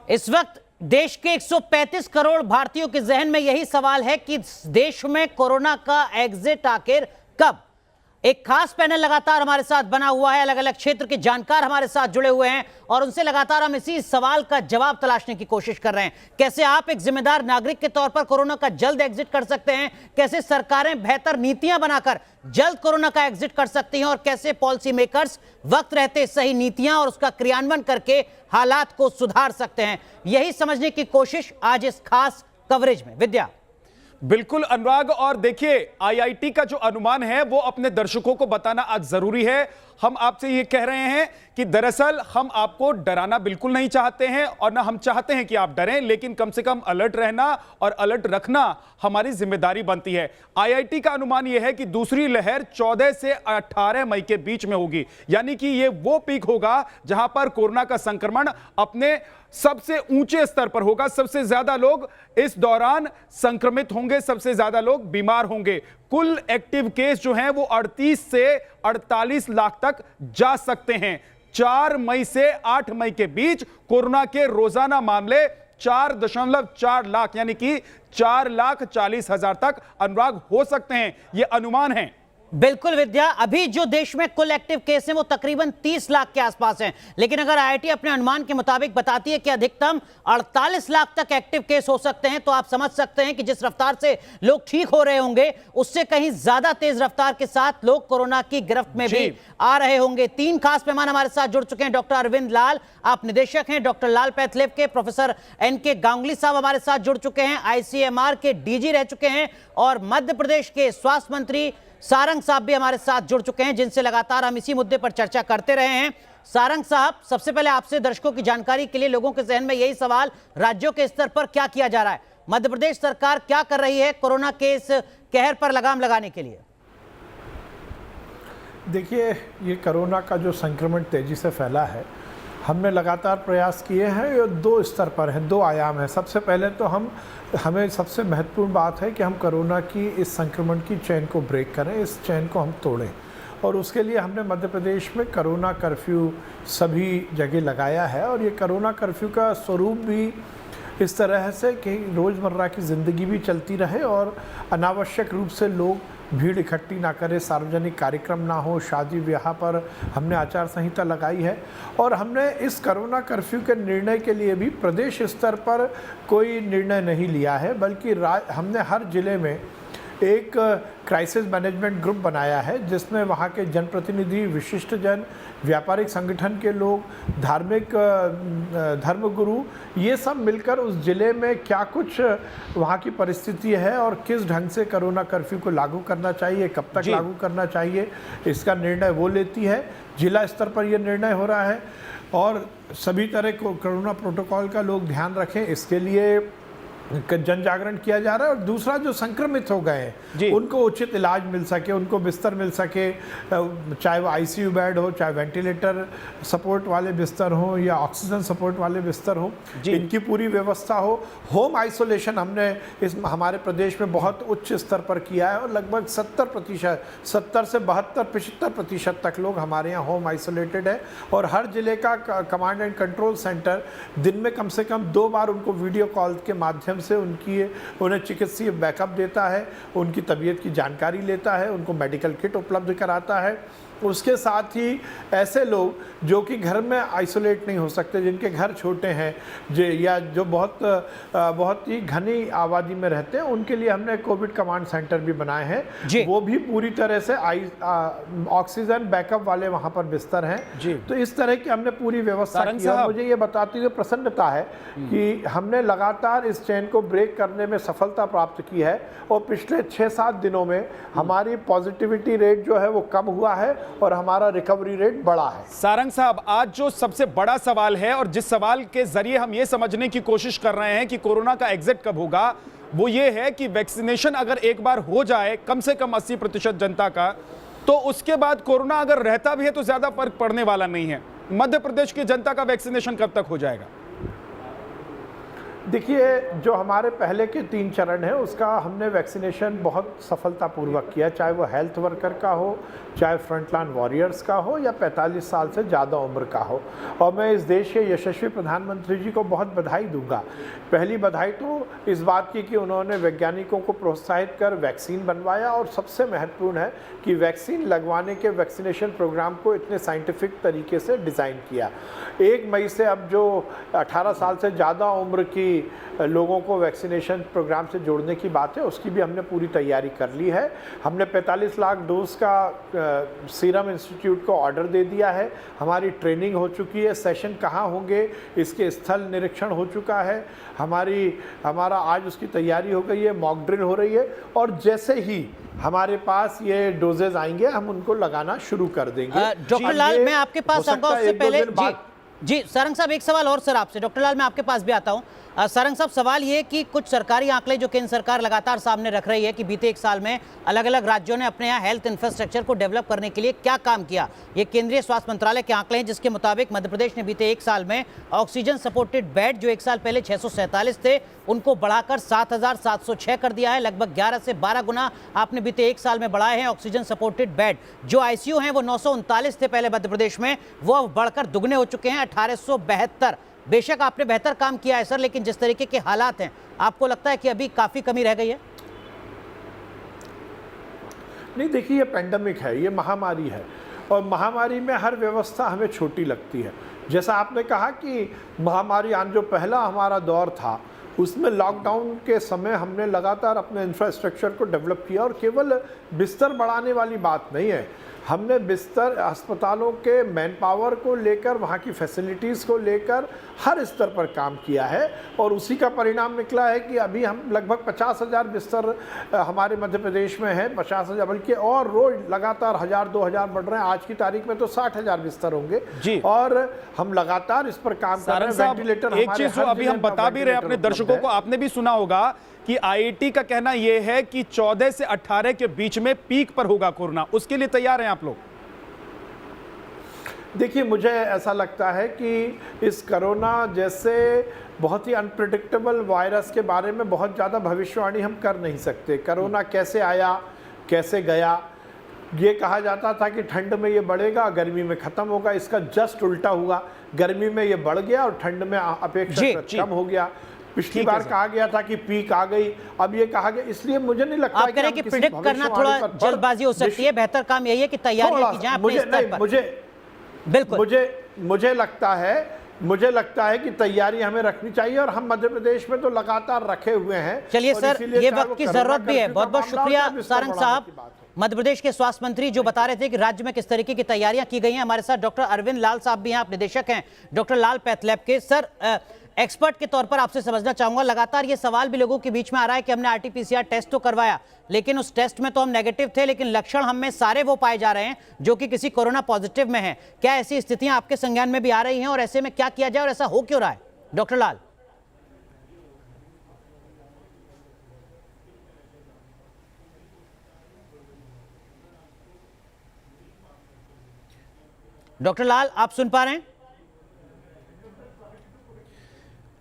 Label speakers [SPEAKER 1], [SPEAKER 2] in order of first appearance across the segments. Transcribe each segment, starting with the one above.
[SPEAKER 1] इस वक्त देश के 135 करोड़ भारतीयों के जहन में यही सवाल है कि देश में कोरोना का एग्जिट आखिर कब। एक खास पैनल लगातार हमारे साथ बना हुआ है, अलग अलग क्षेत्र के जानकार हमारे साथ जुड़े हुए हैं और उनसे लगातार हम इसी सवाल का जवाब तलाशने की कोशिश कर रहे हैं। कैसे आप एक जिम्मेदार नागरिक के तौर पर कोरोना का जल्द एग्जिट कर सकते हैं, कैसे सरकारें बेहतर नीतियां बनाकर जल्द कोरोना का एग्जिट कर सकती हैं और कैसे पॉलिसी मेकर्स वक्त रहते सही नीतियां और उसका क्रियान्वयन करके हालात को सुधार सकते हैं, यही समझने की कोशिश आज इस खास कवरेज में। विद्या।
[SPEAKER 2] बिल्कुल अनुराग, और देखिए आईआईटी का जो अनुमान है वो अपने दर्शकों को बताना आज जरूरी है। हम आपसे ये कह रहे हैं कि दरअसल हम आपको डराना बिल्कुल नहीं चाहते हैं और ना हम चाहते हैं कि आप डरें, लेकिन कम से कम अलर्ट रहना और अलर्ट रखना हमारी जिम्मेदारी बनती है। आईआईटी का अनुमान यह है कि दूसरी लहर 14 से 18 मई के बीच में होगी, यानी कि ये वो पीक होगा जहां पर कोरोना का संक्रमण अपने सबसे ऊंचे स्तर पर होगा। सबसे ज्यादा लोग इस दौरान संक्रमित होंगे, सबसे ज्यादा लोग बीमार होंगे। कुल एक्टिव केस जो हैं वो 38 से 48 लाख तक जा सकते हैं। 4 मई से 8 मई के बीच कोरोना के रोजाना मामले 4.4 लाख यानी कि 4,40,000 तक अनुराग हो सकते हैं, ये अनुमान है।
[SPEAKER 1] बिल्कुल विद्या, अभी जो देश में कुल एक्टिव केस हैं वो तकरीबन 30 लाख के आसपास हैं, लेकिन अगर आईआईटी अपने अनुमान के मुताबिक बताती है कि अधिकतम 48 लाख तक एक्टिव केस हो सकते हैं, तो आप समझ सकते हैं कि जिस रफ्तार से लोग ठीक हो रहे होंगे उससे कहीं ज्यादा तेज रफ्तार के साथ लोग कोरोना की गिरफ्त में भी आ रहे होंगे। 3 खास मेहमान हमारे साथ जुड़ चुके हैं। डॉक्टर अरविंद लाल, आप निदेशक हैं डॉक्टर लाल पैथलेब के। प्रोफेसर एनके गांगुली साहब हमारे साथ जुड़ चुके हैं, आईसीएमआर के डीजी रह चुके हैं। और मध्य प्रदेश के स्वास्थ्य मंत्री सारंग साहब भी हमारे साथ जुड़ चुके हैं, जिनसे लगातार हम इसी मुद्दे पर चर्चा करते रहे हैं। सारंग साहब, सबसे पहले आपसे दर्शकों की जानकारी के लिए लोगों के जहन में यही सवाल, राज्यों के स्तर पर क्या किया जा रहा है, मध्य प्रदेश सरकार क्या कर रही है कोरोना के इस कहर पर लगाम लगाने के लिए?
[SPEAKER 3] देखिए, ये कोरोना का जो संक्रमण तेजी से फैला है, हमने लगातार प्रयास किए हैं। ये 2 स्तर पर हैं, 2 आयाम हैं। सबसे पहले तो हमें सबसे महत्वपूर्ण बात है कि हम कोरोना की इस संक्रमण की चेन को ब्रेक करें, इस चेन को हम तोड़ें। और उसके लिए हमने मध्य प्रदेश में कोरोना कर्फ्यू सभी जगह लगाया है। और ये कोरोना कर्फ्यू का स्वरूप भी इस तरह से कि रोज़मर्रा की ज़िंदगी भी चलती रहे और अनावश्यक रूप से लोग भीड़ इकट्ठी ना करें, सार्वजनिक कार्यक्रम ना हो, शादी ब्याह पर हमने आचार संहिता लगाई है। और हमने इस कोरोना कर्फ्यू के निर्णय के लिए भी प्रदेश स्तर पर कोई निर्णय नहीं लिया है, बल्कि हमने हर जिले में एक क्राइसिस मैनेजमेंट ग्रुप बनाया है, जिसमें वहाँ के जनप्रतिनिधि, विशिष्टजन, व्यापारिक संगठन के लोग, धार्मिक धर्मगुरु, ये सब मिलकर उस ज़िले में क्या कुछ वहाँ की परिस्थिति है और किस ढंग से कोरोना कर्फ्यू को लागू करना चाहिए, कब तक लागू करना चाहिए, इसका निर्णय वो लेती है। जिला स्तर पर यह निर्णय हो रहा है और सभी तरह को कोरोना प्रोटोकॉल का लोग ध्यान रखें, इसके लिए जन जागरण किया जा रहा है। और दूसरा, जो संक्रमित हो गए हैं उनको उचित इलाज मिल सके, उनको बिस्तर मिल सके, चाहे वो आईसीयू बेड हो, चाहे वेंटिलेटर सपोर्ट वाले बिस्तर हो या ऑक्सीजन सपोर्ट वाले बिस्तर हो, इनकी पूरी व्यवस्था हो। होम आइसोलेशन हमने हमारे प्रदेश में बहुत उच्च स्तर पर किया है और लगभग 70% 70 से 72-75% तक लोग हमारे यहाँ होम आइसोलेटेड है। और हर जिले का कमांड एंड कंट्रोल सेंटर दिन में कम से कम 2 बार उनको वीडियो कॉल के माध्यम से उन्हें चिकित्सीय बैकअप देता है, उनकी तबीयत की जानकारी लेता है, उनको मेडिकल किट उपलब्ध कराता है। उसके साथ ही ऐसे लोग जो कि घर में आइसोलेट नहीं हो सकते, जिनके घर छोटे हैं या जो बहुत ही घनी आबादी में रहते हैं, उनके लिए हमने कोविड कमांड सेंटर भी बनाए हैं। वो भी पूरी तरह से ऑक्सीजन बैकअप वाले वहाँ पर बिस्तर हैं। तो इस तरह की हमने पूरी व्यवस्था की है। मुझे ये बताते हुए प्रसन्नता है कि हमने लगातार इस चेन को ब्रेक करने में सफलता प्राप्त की है और पिछले 6-7 दिनों में हमारी पॉजिटिविटी रेट जो है वो कम हुआ है और हमारा रिकवरी रेट बढ़ा है।
[SPEAKER 2] सारंग साहब, आज जो सबसे बड़ा सवाल है और जिस सवाल के जरिए हम ये समझने की कोशिश कर रहे हैं कि कोरोना का एग्जिट कब होगा, वो ये है कि वैक्सीनेशन अगर एक बार हो जाए कम से कम 80% जनता का, तो उसके बाद कोरोना अगर रहता भी है तो ज्यादा फर्क पड़ने वाला नहीं है। मध्य प्रदेश की जनता का वैक्सीनेशन कब तक हो जाएगा?
[SPEAKER 3] देखिए, जो हमारे पहले के 3 चरण हैं उसका हमने वैक्सीनेशन बहुत सफलतापूर्वक किया, चाहे वो हेल्थ वर्कर का हो, चाहे फ्रंटलाइन वॉरियर्स का हो, या 45 साल से ज़्यादा उम्र का हो। और मैं इस देश के यशस्वी प्रधानमंत्री जी को बहुत बधाई दूंगा। पहली बधाई तो इस बात की कि उन्होंने वैज्ञानिकों को प्रोत्साहित कर वैक्सीन बनवाया, और सबसे महत्वपूर्ण है कि वैक्सीन लगवाने के वैक्सीनेशन प्रोग्राम को इतने साइंटिफिक तरीके से डिज़ाइन किया। 1 मई से अब जो 18 साल से ज़्यादा उम्र की लोगों को वैक्सीनेशन प्रोग्राम से जोड़ने की बात है, उसकी भी हमने पूरी तैयारी कर ली है। हमने 45 लाख डोज का सीरम इंस्टीट्यूट को ऑर्डर दे दिया है। हमारी ट्रेनिंग हो चुकी है, सेशन कहाँ होंगे इसके स्थल निरीक्षण हो चुका है, हमारा आज उसकी तैयारी हो गई है, मॉक ड्रिल हो रही है, और जैसे ही हमारे पास ये डोजेज आएंगे हम उनको लगाना शुरू कर देंगे।
[SPEAKER 1] डॉक्टर लाल, मैं आपके पास आऊंगा उससे पहले जी सारंग साहब, एक सवाल और सर आपसे। डॉक्टर लाल, मैं आपके पास भी आता हूं। सारंग साहब, सवाल ये कि कुछ सरकारी आंकड़े जो केंद्र सरकार लगातार सामने रख रही है कि बीते 1 साल में अलग अलग राज्यों ने अपने यहाँ हेल्थ इंफ्रास्ट्रक्चर को डेवलप करने के लिए क्या काम किया। ये केंद्रीय स्वास्थ्य मंत्रालय के आंकड़े हैं, जिसके मुताबिक मध्य प्रदेश ने बीते 1 साल में ऑक्सीजन सपोर्टेड बेड जो 1 साल पहले 647 थे उनको बढ़ाकर 7,706 कर दिया है। लगभग 11 से 12 गुना आपने बीते 1 साल में बढ़ाए हैं ऑक्सीजन सपोर्टेड बेड। जो आईसीयू हैं वो 939 थे पहले मध्य प्रदेश में, वो अब बढ़कर दुगने हो चुके हैं 1872। बेशक आपने बेहतर काम किया है सर, लेकिन जिस तरीके के हालात हैं, आपको लगता है कि अभी काफी कमी रह गई है?
[SPEAKER 3] नहीं, देखिए, ये पेंडेमिक है, ये महामारी है, और महामारी में हर व्यवस्था हमें छोटी लगती है। जैसा आपने कहा कि महामारी जो पहला हमारा दौर था उसमें लॉकडाउन के समय हमने लगातार अपने इंफ्रास्ट्रक्चर को डेवलप किया, और केवल बिस्तर बढ़ाने वाली बात नहीं है, हमने बिस्तर अस्पतालों के मैन पावर को लेकर, वहाँ की फैसिलिटीज़ को लेकर हर स्तर पर काम किया है, और उसी का परिणाम निकला है कि अभी हम लगभग 50,000 बिस्तर हमारे मध्य प्रदेश में है, 50,000, बल्कि और रोज लगातार 1,000-2,000 बढ़ रहे हैं। आज की तारीख में तो 60,000 बिस्तर होंगे जी, और हम लगातार इस पर काम कर रहे हैं। वेंटिलेटर,
[SPEAKER 2] एक चीज जो अभी हम बता भी रहे हैं अपने दर्शकों को, आपने भी सुना होगा कि आईआईटी का कहना यह है कि 14 से 18 के बीच में पीक पर होगा कोरोना। उसके लिए तैयार हैं आप लोग?
[SPEAKER 3] देखिए, मुझे ऐसा लगता है कि इस कोरोना जैसे बहुत ही अनप्रेडिक्टेबल वायरस के बारे में बहुत ज़्यादा भविष्यवाणी हम कर नहीं सकते। कोरोना कैसे आया, कैसे गया, ये कहा जाता था कि ठंड में ये बढ़ेगा, गर्मी में ख़त्म होगा। इसका जस्ट उल्टा हुआ, गर्मी में ये बढ़ गया और ठंड में अपेक्षाकृत कम हो गया। पिछली बार कहा गया था कि पीक आ गई, अब ये कहा गया। इसलिए मुझे नहीं लगता
[SPEAKER 1] आप कह रहे कि प्रेडिक्ट करना थोड़ा जल्दबाजी हो सकती है, बेहतर काम यही है कि तैयारियां की जाए अपने स्तर पर। बिल्कुल,
[SPEAKER 3] मुझे लगता है कि तैयारी हमें रखनी चाहिए, और हम मध्य प्रदेश में तो लगातार रखे हुए हैं।
[SPEAKER 1] चलिए सर, ये वक्त की जरूरत भी है। बहुत बहुत शुक्रिया सारंग साहब। मध्य प्रदेश के स्वास्थ्य मंत्री जो बता रहे थे कि राज्य में किस तरीके की तैयारियां की गई हैं। हमारे साथ डॉक्टर अरविंद लाल साहब भी हैं, आप निदेशक हैं डॉक्टर लाल पैथलैब के। सर, एक्सपर्ट के तौर पर आपसे समझना चाहूंगा, लगातार ये सवाल भी लोगों के बीच में आ रहा है कि हमने आरटीपीसीआर टेस्ट तो करवाया, लेकिन उस टेस्ट में तो हम नेगेटिव थे, लेकिन लक्षण हम में सारे वो पाए जा रहे हैं जो कि किसी कोरोना पॉजिटिव में हैं। क्या ऐसी स्थितियां आपके संज्ञान में भी आ रही हैं, और ऐसे में क्या किया जाए, और ऐसा हो क्यों रहा है? डॉक्टर लाल। डॉक्टर लाल, आप सुन पा रहे हैं?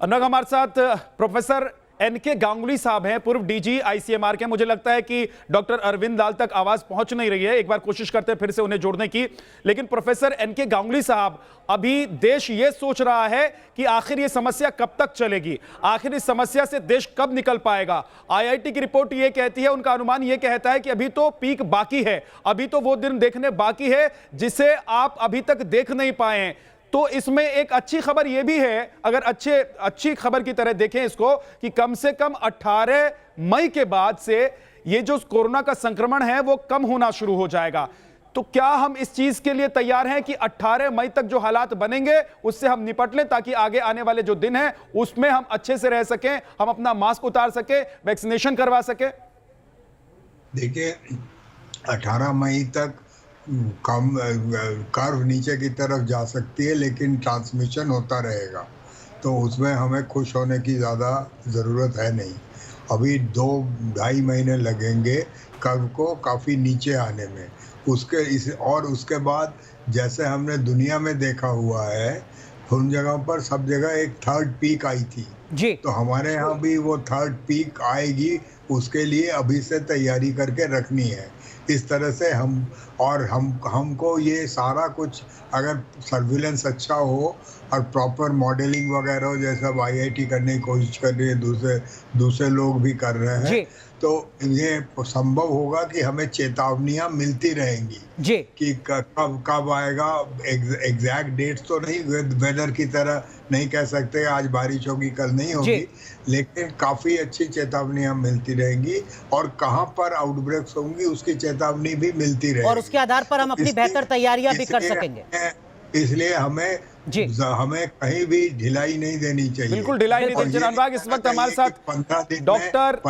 [SPEAKER 2] अनुराग, हमारे साथ प्रोफेसर एनके गांगुली साहब हैं, पूर्व डीजी आईसीएमआर के। मुझे लगता है कि डॉक्टर अरविंद लाल तक आवाज पहुंच नहीं रही है, एक बार कोशिश करते हैं फिर से उन्हें जोड़ने की। लेकिन प्रोफेसर एनके गांगुली साहब, अभी देश ये सोच रहा है कि आखिर ये समस्या कब तक चलेगी, आखिर इस समस्या से देश कब निकल पाएगा। आईआईटी की रिपोर्ट ये कहती है, उनका अनुमान ये कहता है कि अभी तो पीक बाकी है, अभी तो वो दिन देखने बाकी है जिसे आप अभी तक देख नहीं पाए। तो इसमें एक अच्छी खबर यह भी है, अगर अच्छी खबर की तरह देखें इसको, कि कम से कम 18 मई के बाद से ये जो कोरोना का संक्रमण है वो कम होना शुरू हो जाएगा। तो क्या हम इस चीज के लिए तैयार हैं कि 18 मई तक जो हालात बनेंगे उससे हम निपट लें, ताकि आगे आने वाले जो दिन हैं उसमें हम अच्छे से रह सकें, हम अपना मास्क उतार सके, वैक्सीनेशन करवा सके?
[SPEAKER 4] देखिए, 18 मई तक कम कर्व नीचे की तरफ जा सकती है, लेकिन ट्रांसमिशन होता रहेगा, तो उसमें हमें खुश होने की ज़्यादा ज़रूरत है नहीं। अभी 2-2.5 महीने लगेंगे कर्व को काफ़ी नीचे आने में। उसके बाद जैसे हमने दुनिया में देखा हुआ है, उन जगहों पर सब जगह एक थर्ड पीक आई थी,
[SPEAKER 1] जी।
[SPEAKER 4] तो हमारे यहाँ भी वो थर्ड पीक आएगी, उसके लिए अभी से तैयारी करके रखनी है। इस तरह से हमको ये सारा कुछ, अगर सर्विलेंस अच्छा हो और प्रॉपर मॉडलिंग वगैरह हो, जैसा आईआईटी करने की कोशिश कर रही है, दूसरे लोग भी कर रहे हैं,
[SPEAKER 1] जी।
[SPEAKER 4] तो ये संभव होगा कि हमें चेतावनियां मिलती रहेंगी
[SPEAKER 1] जी।
[SPEAKER 4] कि कब आएगा। एग्जैक्ट डेट्स तो नहीं, वेदर की तरह नहीं कह सकते आज बारिश होगी कल नहीं होगी, लेकिन काफी अच्छी चेतावनियां मिलती रहेंगी और कहां पर आउटब्रेक्स होंगी उसकी चेतावनी भी मिलती रहेगी,
[SPEAKER 1] और उसके आधार पर हम अपनी बेहतर तैयारियां भी कर सकेंगे।
[SPEAKER 4] इसलिए हमें कहीं भी ढिलाई नहीं देनी चाहिए।
[SPEAKER 2] बिल्कुल ढिलाई नहीं देनी चाहिए। अनुराग, इस वक्त हमारे साथ डॉक्टर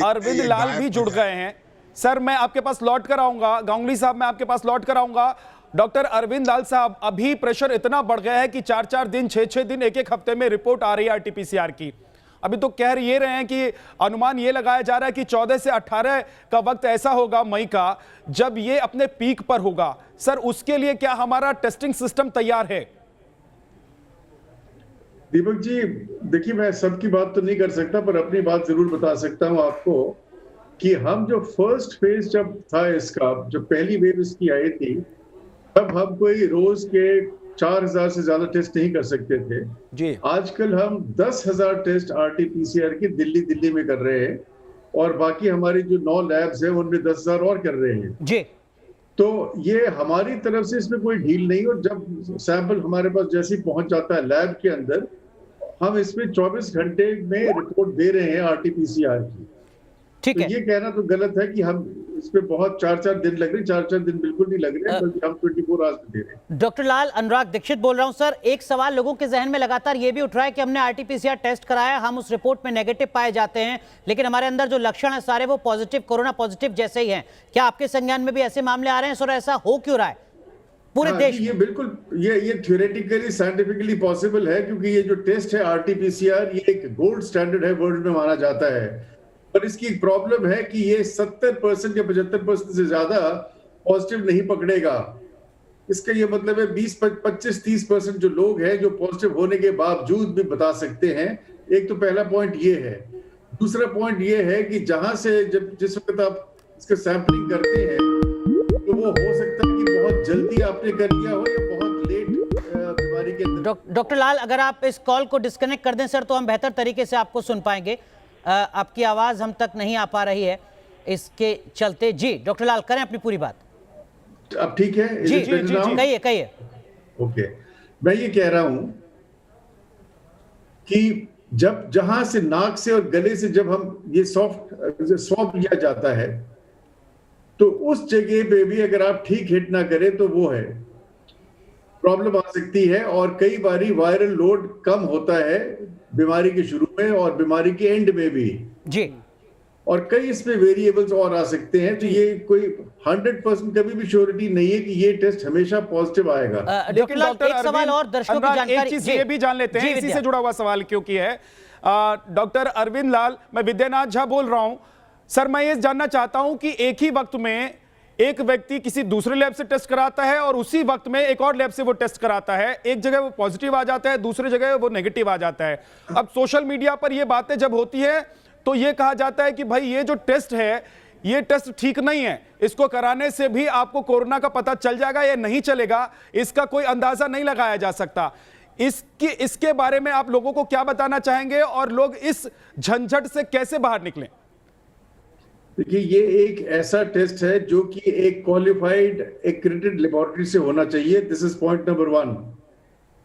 [SPEAKER 2] अरविंद लाल भी जुड़ गए हैं। सर, मैं आपके पास लौट कर आऊंगा, गांगुली साहब मैं आपके पास लौट कर आऊंगा। डॉक्टर अरविंद लाल साहब, अभी प्रेशर इतना बढ़ गया है कि 4-4 दिन, 6-6 दिन, एक हफ्ते में रिपोर्ट आ रही है आरटीपीसीआर की। अभी तो कह ये रहे हैं कि अनुमान ये लगाया जा रहा है कि 14 से 18 का वक्त ऐसा होगा मई का, जब ये अपने पीक पर होगा। सर, उसके लिए क्या हमारा टेस्टिंग सिस्टम तैयार है?
[SPEAKER 5] दीपक जी, देखिए, मैं सबकी बात तो नहीं कर सकता, पर अपनी बात जरूर बता सकता हूं आपको कि हम जो फर्स्ट फेज जब था इसका, जब पहली वेव इसकी आई थी, तब हम कोई रोज के 4000 से ज्यादा टेस्ट नहीं कर सकते थे
[SPEAKER 2] जी।
[SPEAKER 5] आजकल हम 10,000 टेस्ट आरटीपीसीआर की दिल्ली में कर रहे हैं, और बाकी हमारी जो 9 लैब्स हैं उनमें 10,000 और कर रहे हैं
[SPEAKER 1] जी।
[SPEAKER 5] तो ये हमारी तरफ से इसमें कोई ढील नहीं। और जब सैंपल हमारे पास जैसे ही पहुंच जाता है लैब के अंदर, हम इसमें 24 घंटे में रिपोर्ट दे रहे हैं आरटीपीसीआर की।
[SPEAKER 1] ठीक है।
[SPEAKER 5] ये कहना तो गलत है कि हम इस पे बहुत 4-4 दिन लग रहे हैं। 4-4 दिन बिल्कुल नहीं लग रहे हैं, बल्कि हम 24 आवर्स में दे रहे हैं।
[SPEAKER 1] डॉक्टर लाल, अनुराग दीक्षित बोल रहा हूं सर। एक सवाल लोगों के जहन में लगातार ये भी उठ रहा है कि हमने आरटीपीसीआर टेस्ट कराया, हम उस रिपोर्ट में नेगेटिव पाए जाते हैं, लेकिन हमारे अंदर जो लक्षण है सारे वो पॉजिटिव, कोरोना पॉजिटिव जैसे ही हैं। क्या आपके संज्ञान में भी ऐसे मामले आ रहे हैं सर? ऐसा हो क्यों रहा है पूरे देश?
[SPEAKER 5] ये बिल्कुल ये थ्योरेटिकली साइंटिफिकली पॉसिबल है, क्योंकि ये जो टेस्ट है आरटीपीसीआर, ये एक गोल्ड स्टैंडर्ड है, वर्ल्ड में माना जाता है। पर इसकी एक प्रॉब्लम है कि ये 70% या 75% से ज्यादा पॉजिटिव नहीं पकड़ेगा। इसका ये मतलब है 20-25-30% जो लोग हैं जो पॉजिटिव होने के बावजूद भी बता सकते हैं। एक तो पहला पॉइंट ये है। दूसरा पॉइंट ये है कि जहां से जिस वक्त आप इसका सैंपलिंग करते हैं, तो वो हो सकता है कि बहुत जल्दी आपने कर लिया हो या बहुत लेट बीमारी के अंदर।
[SPEAKER 1] डॉक्टर लाल, अगर आप इस कॉल को डिस्कनेक्ट कर दें सर, तो हम बेहतर तरीके से आपको सुन पाएंगे। आपकी आवाज हम तक नहीं आ पा रही है इसके चलते। जी डॉक्टर लाल, करें अपनी पूरी बात।
[SPEAKER 5] अब ठीक है?
[SPEAKER 1] जी जी जी, कहिए।
[SPEAKER 5] ओके, मैं ये कह रहा हूं कि जहां से नाक से और गले से जब हम ये स्वैब लिया जाता है, तो उस जगह पे भी अगर आप ठीक हिट ना करें तो वो है प्रॉब्लम आ सकती है। और कई बारी वायरल लोड कम होता है बीमारी के शुरू में और बीमारी के एंड में भी
[SPEAKER 1] जी,
[SPEAKER 5] और कई इसमें वेरिएबल्स और आ सकते हैं। तो ये कोई 100% कभी भी श्योरिटी नहीं है कि ये टेस्ट हमेशा पॉजिटिव आएगा।
[SPEAKER 1] डॉक्टर लाल, एक सवाल और दर्शकों की जानकारी,
[SPEAKER 2] एक चीज ये भी जान लेते हैं, इसी से जुड़ा हुआ सवाल क्योंकि है। डॉक्टर अरविंद लाल, मैं विद्यानाथ झा बोल रहा हूं। सर, मैं ये जानना चाहता हूं कि एक ही वक्त में एक व्यक्ति किसी दूसरे लैब से टेस्ट कराता है और उसी वक्त में एक और लैब से वो टेस्ट कराता है, एक जगह वो पॉजिटिव आ जाता है, दूसरी जगह वो नेगेटिव आ जाता है। अब सोशल मीडिया पर ये बातें जब होती है तो ये कहा जाता है कि भाई ये जो टेस्ट है, ये टेस्ट ठीक नहीं है, इसको कराने से भी आपको कोरोना का पता चल जाएगा या नहीं चलेगा, इसका कोई अंदाजा नहीं लगाया जा सकता। इसके बारे में आप लोगों को क्या बताना चाहेंगे और लोग इस झंझट से कैसे बाहर निकलें?
[SPEAKER 5] देखिए, ये एक ऐसा टेस्ट है जो कि एक क्वालिफाइड एक्रेडिटेड लेबोरेटरी से होना चाहिए। This is point number 1।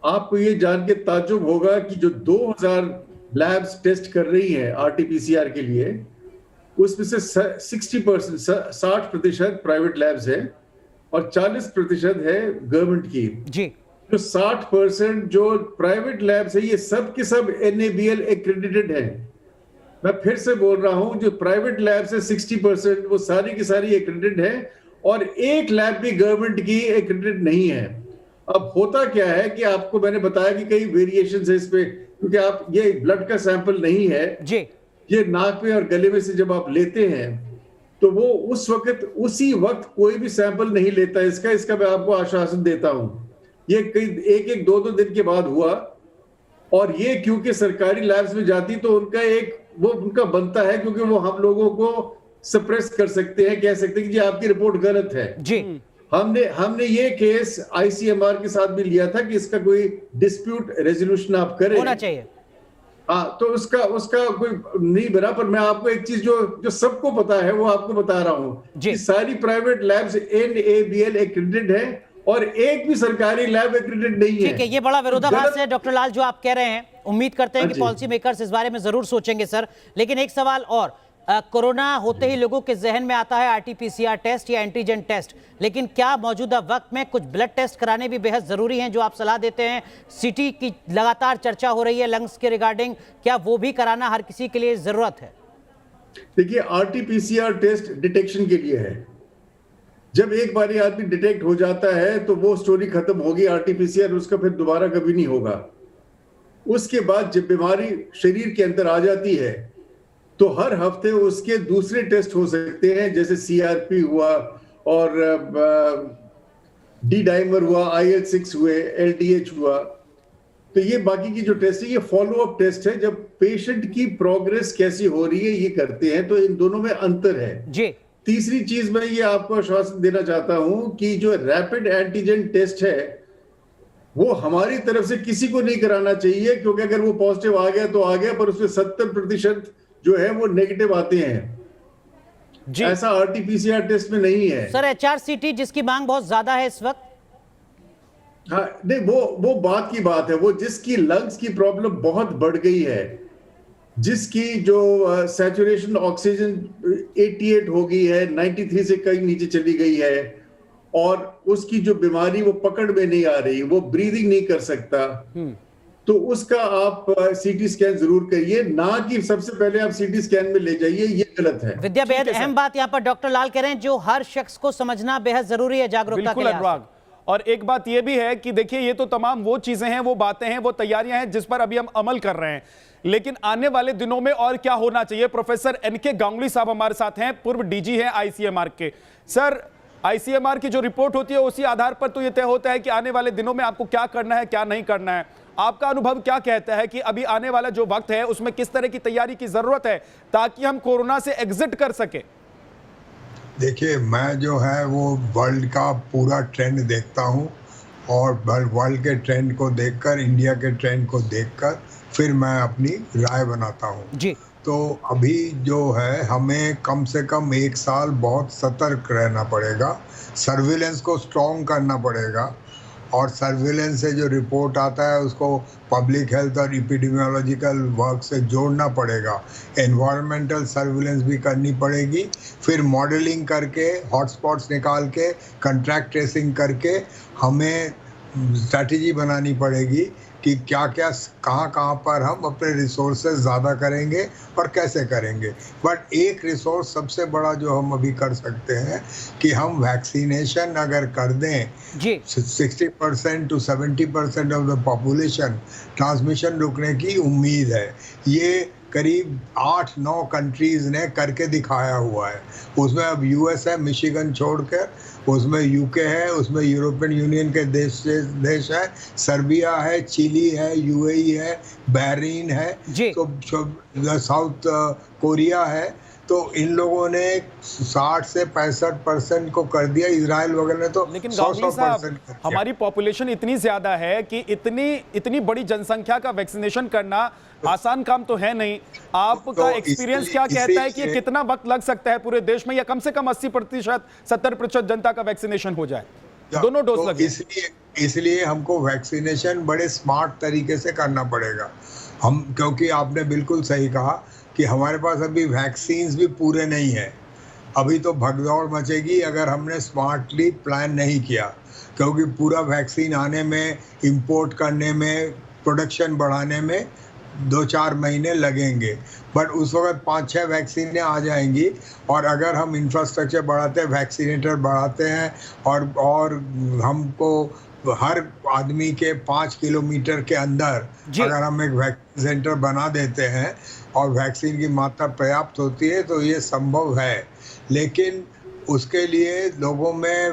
[SPEAKER 5] आपको ये जान के ताज्जुब होगा कि जो 2000 लैब्स टेस्ट कर रही हैं आरटीपीसीआर के लिए, उसमें से 60% प्राइवेट लैब्स है और 40% है गवर्नमेंट की।
[SPEAKER 1] जी।
[SPEAKER 5] जो 60% जो प्राइवेट लैब्स है, ये सब के सब NABL एक्रेडिटेड है। मैं फिर से बोल रहा हूं, जो प्राइवेट लैब से 60% वो सारी की सारी एक्रेडिटेड है और एक लैब भी गवर्नमेंट की एक्रेडिटेड नहीं है। अब होता क्या है कि आपको मैंने बताया कि कई वेरिएशंस है इस पे, क्योंकि आप ये ब्लड का सैंपल नहीं है
[SPEAKER 1] जी,
[SPEAKER 5] ये नाक में और गले में से जब आप लेते हैं तो वो उसी वक्त कोई भी सैंपल नहीं लेता इसका मैं आपको आश्वासन देता हूं। ये कई 1-2 दिन के बाद हुआ और ये क्योंकि सरकारी लैब्स में जाती तो उनका वो उनका बनता है, क्योंकि वो हम लोगों को सप्रेस कर सकते हैं, कह सकते हैं कि जी आपकी रिपोर्ट गलत है।
[SPEAKER 1] जी
[SPEAKER 5] हमने ये केस ICMR के साथ भी लिया था कि इसका कोई डिस्प्यूट रेजोल्यूशन आप करें,
[SPEAKER 1] होना चाहिए।
[SPEAKER 5] हाँ, तो उसका कोई नहीं बना। पर मैं आपको एक चीज जो सबको पता है वो आपको बता रहा हूँ कि सारी प्राइवेट लैब्स NABL एक्रेडिटेड है और एक भी सरकारी लैब एक्रेडिटेड नहीं है।
[SPEAKER 1] ठीक है, ये बड़ा विरोधाभास है डॉक्टर लाल जो आप कह रहे हैं। उम्मीद करते हैं कि पॉलिसी मेकर्स इस बारे में जरूर सोचेंगे सर। लेकिन एक सवाल और, कोरोना होते ही लोगों के जहन में आता है RT-PCR टेस्ट या एंटीजन टेस्ट, लेकिन क्या मौजूदा वक्त में कुछ ब्लड टेस्ट कराने भी बेहद जरूरी हैं जो आप सलाह देते हैं? CT की लगातार चर्चा हो रही है लंग्स के रिगार्डिंग, क्या वो भी कराना हर किसी के लिए जरूरत है?
[SPEAKER 5] देखिए, RT-PCR टेस्ट डिटेक्शन के लिए है। जब एक बार आदमी डिटेक्ट हो जाता है तो वो स्टोरी खत्म होगी। RT-PCR उसका फिर दोबारा कभी नहीं होगा। उसके बाद जब बीमारी शरीर के अंदर आ जाती है तो हर हफ्ते उसके दूसरे टेस्ट हो सकते हैं, जैसे CRP हुआ और D डाइमर हुआ, IL-6 हुए, LDH हुआ। तो ये बाकी की जो टेस्ट है ये फॉलो अप टेस्ट है, जब पेशेंट की प्रोग्रेस कैसी हो रही है ये करते हैं। तो इन दोनों में अंतर है
[SPEAKER 1] जी।
[SPEAKER 5] तीसरी चीज मैं ये आपको आश्वासन देना चाहता हूं कि जो रैपिड एंटीजन टेस्ट है वो हमारी तरफ से किसी को नहीं कराना चाहिए, क्योंकि अगर वो पॉजिटिव आ गया तो आ गया, पर उसमें 70% जो है वो नेगेटिव आते हैं जी। ऐसा RT-PCR टेस्ट में नहीं है
[SPEAKER 1] सर। HRCT जिसकी मांग बहुत ज्यादा है इस वक्त,
[SPEAKER 5] हाँ नहीं, वो बात की बात है। वो जिसकी लंग्स की प्रॉब्लम बहुत बढ़ गई है, जिसकी जो सैचुरेशन ऑक्सीजन 88 हो गई है, 93 से कहीं नीचे चली गई है, और उसकी जो बीमारी वो पकड़ में नहीं आ रही, वो ब्रीदिंग नहीं कर सकता, तो उसका आप CT स्कैन जरूर करिए, ना कि सबसे पहले आप CT स्कैन में ले जाइए। ये गलत है।
[SPEAKER 1] विद्या, बेहद अहम बात यहाँ पर डॉक्टर लाल कह रहे हैं जो हर शख्स को समझना बेहद जरूरी है जागरूकता के लिए।
[SPEAKER 2] और एक बात यह भी है कि देखिए, ये तो तमाम वो चीजें हैं, वो बातें हैं, वो तैयारियां हैं जिस पर अभी हम अमल कर रहे हैं, लेकिन आने वाले दिनों में और क्या होना चाहिए? प्रोफेसर NK गांगुली साहब हमारे साथ हैं, पूर्व DG हैं ICMR के। सर, ICMR की जो रिपोर्ट होती है उसी आधार पर तो ये तय होता है कि आने वाले दिनों में आपको क्या करना है, क्या नहीं करना है। आपका अनुभव क्या कहता है कि अभी आने वाला जो वक्त है उसमें किस तरह की तैयारी की जरूरत है ताकि हम कोरोना से एग्जिट कर सके?
[SPEAKER 4] देखिए, मैं जो है वो वर्ल्ड का पूरा ट्रेंड देखता हूँ, और वर्ल्ड के ट्रेंड को देखकर, इंडिया के ट्रेंड को देखकर फिर मैं अपनी राय बनाता हूँ
[SPEAKER 1] जी।
[SPEAKER 4] तो अभी जो है हमें कम से कम 1 साल बहुत सतर्क रहना पड़ेगा, सर्विलेंस को स्ट्रॉन्ग करना पड़ेगा, और सर्विलेंस से जो रिपोर्ट आता है उसको पब्लिक हेल्थ और एपिडेमियोलॉजिकल वर्क से जोड़ना पड़ेगा, एनवायरमेंटल सर्विलेंस भी करनी पड़ेगी, फिर मॉडलिंग करके, हॉटस्पॉट्स निकाल के, कंट्रैक्ट ट्रेसिंग करके हमें स्ट्रैटेजी बनानी पड़ेगी कि क्या क्या कहाँ पर हम अपने रिसोर्सेज ज़्यादा करेंगे और कैसे करेंगे। बट एक रिसोर्स सबसे बड़ा जो हम अभी कर सकते हैं कि हम वैक्सीनेशन अगर कर दें 60% to 70% of the population, transmission रुकने की उम्मीद है। ये करीब 8-9 कंट्रीज ने करके दिखाया हुआ है। उसमें अब US है, मिशिगन छोड़कर, उसमें UK है, उसमें यूरोपियन यूनियन के देश है, सर्बिया है, चिली है, UAE है, बहरीन है, तो साउथ कोरिया है। तो इन लोगों ने 60 से 65% को कर दिया, इजराइल वगैरह ने तो 100%
[SPEAKER 2] हमारी पॉपुलेशन इतनी ज्यादा है कि इतनी बड़ी जनसंख्या का वैक्सीनेशन करना आसान काम तो है नहीं। आपका एक्सपीरियंस क्या कहता है कि कितना वक्त लग सकता है पूरे देश में, या कम से कम 80% 70% जनता का वैक्सीनेशन हो जाए, दोनों डोज लगे?
[SPEAKER 4] इसलिए हमको वैक्सीनेशन बड़े स्मार्ट तरीके से करना पड़ेगा हम, क्योंकि आपने बिल्कुल सही कहा कि हमारे पास अभी वैक्सीन्स भी पूरे नहीं है। अभी तो भगदौड़ मचेगी अगर हमने स्मार्टली प्लान नहीं किया, क्योंकि पूरा वैक्सीन आने में, इंपोर्ट करने में, प्रोडक्शन बढ़ाने में 2-4 महीने लगेंगे। बट उस वक्त 5-6 वैक्सीनें आ जाएंगी, और अगर हम इंफ्रास्ट्रक्चर बढ़ाते हैं, वैक्सीनेटर बढ़ाते हैं, और हमको हर आदमी के 5 किलोमीटर के अंदर अगर हम एक वैक्सीन सेंटर बना देते हैं और वैक्सीन की मात्रा पर्याप्त होती है तो ये संभव है। लेकिन उसके लिए लोगों में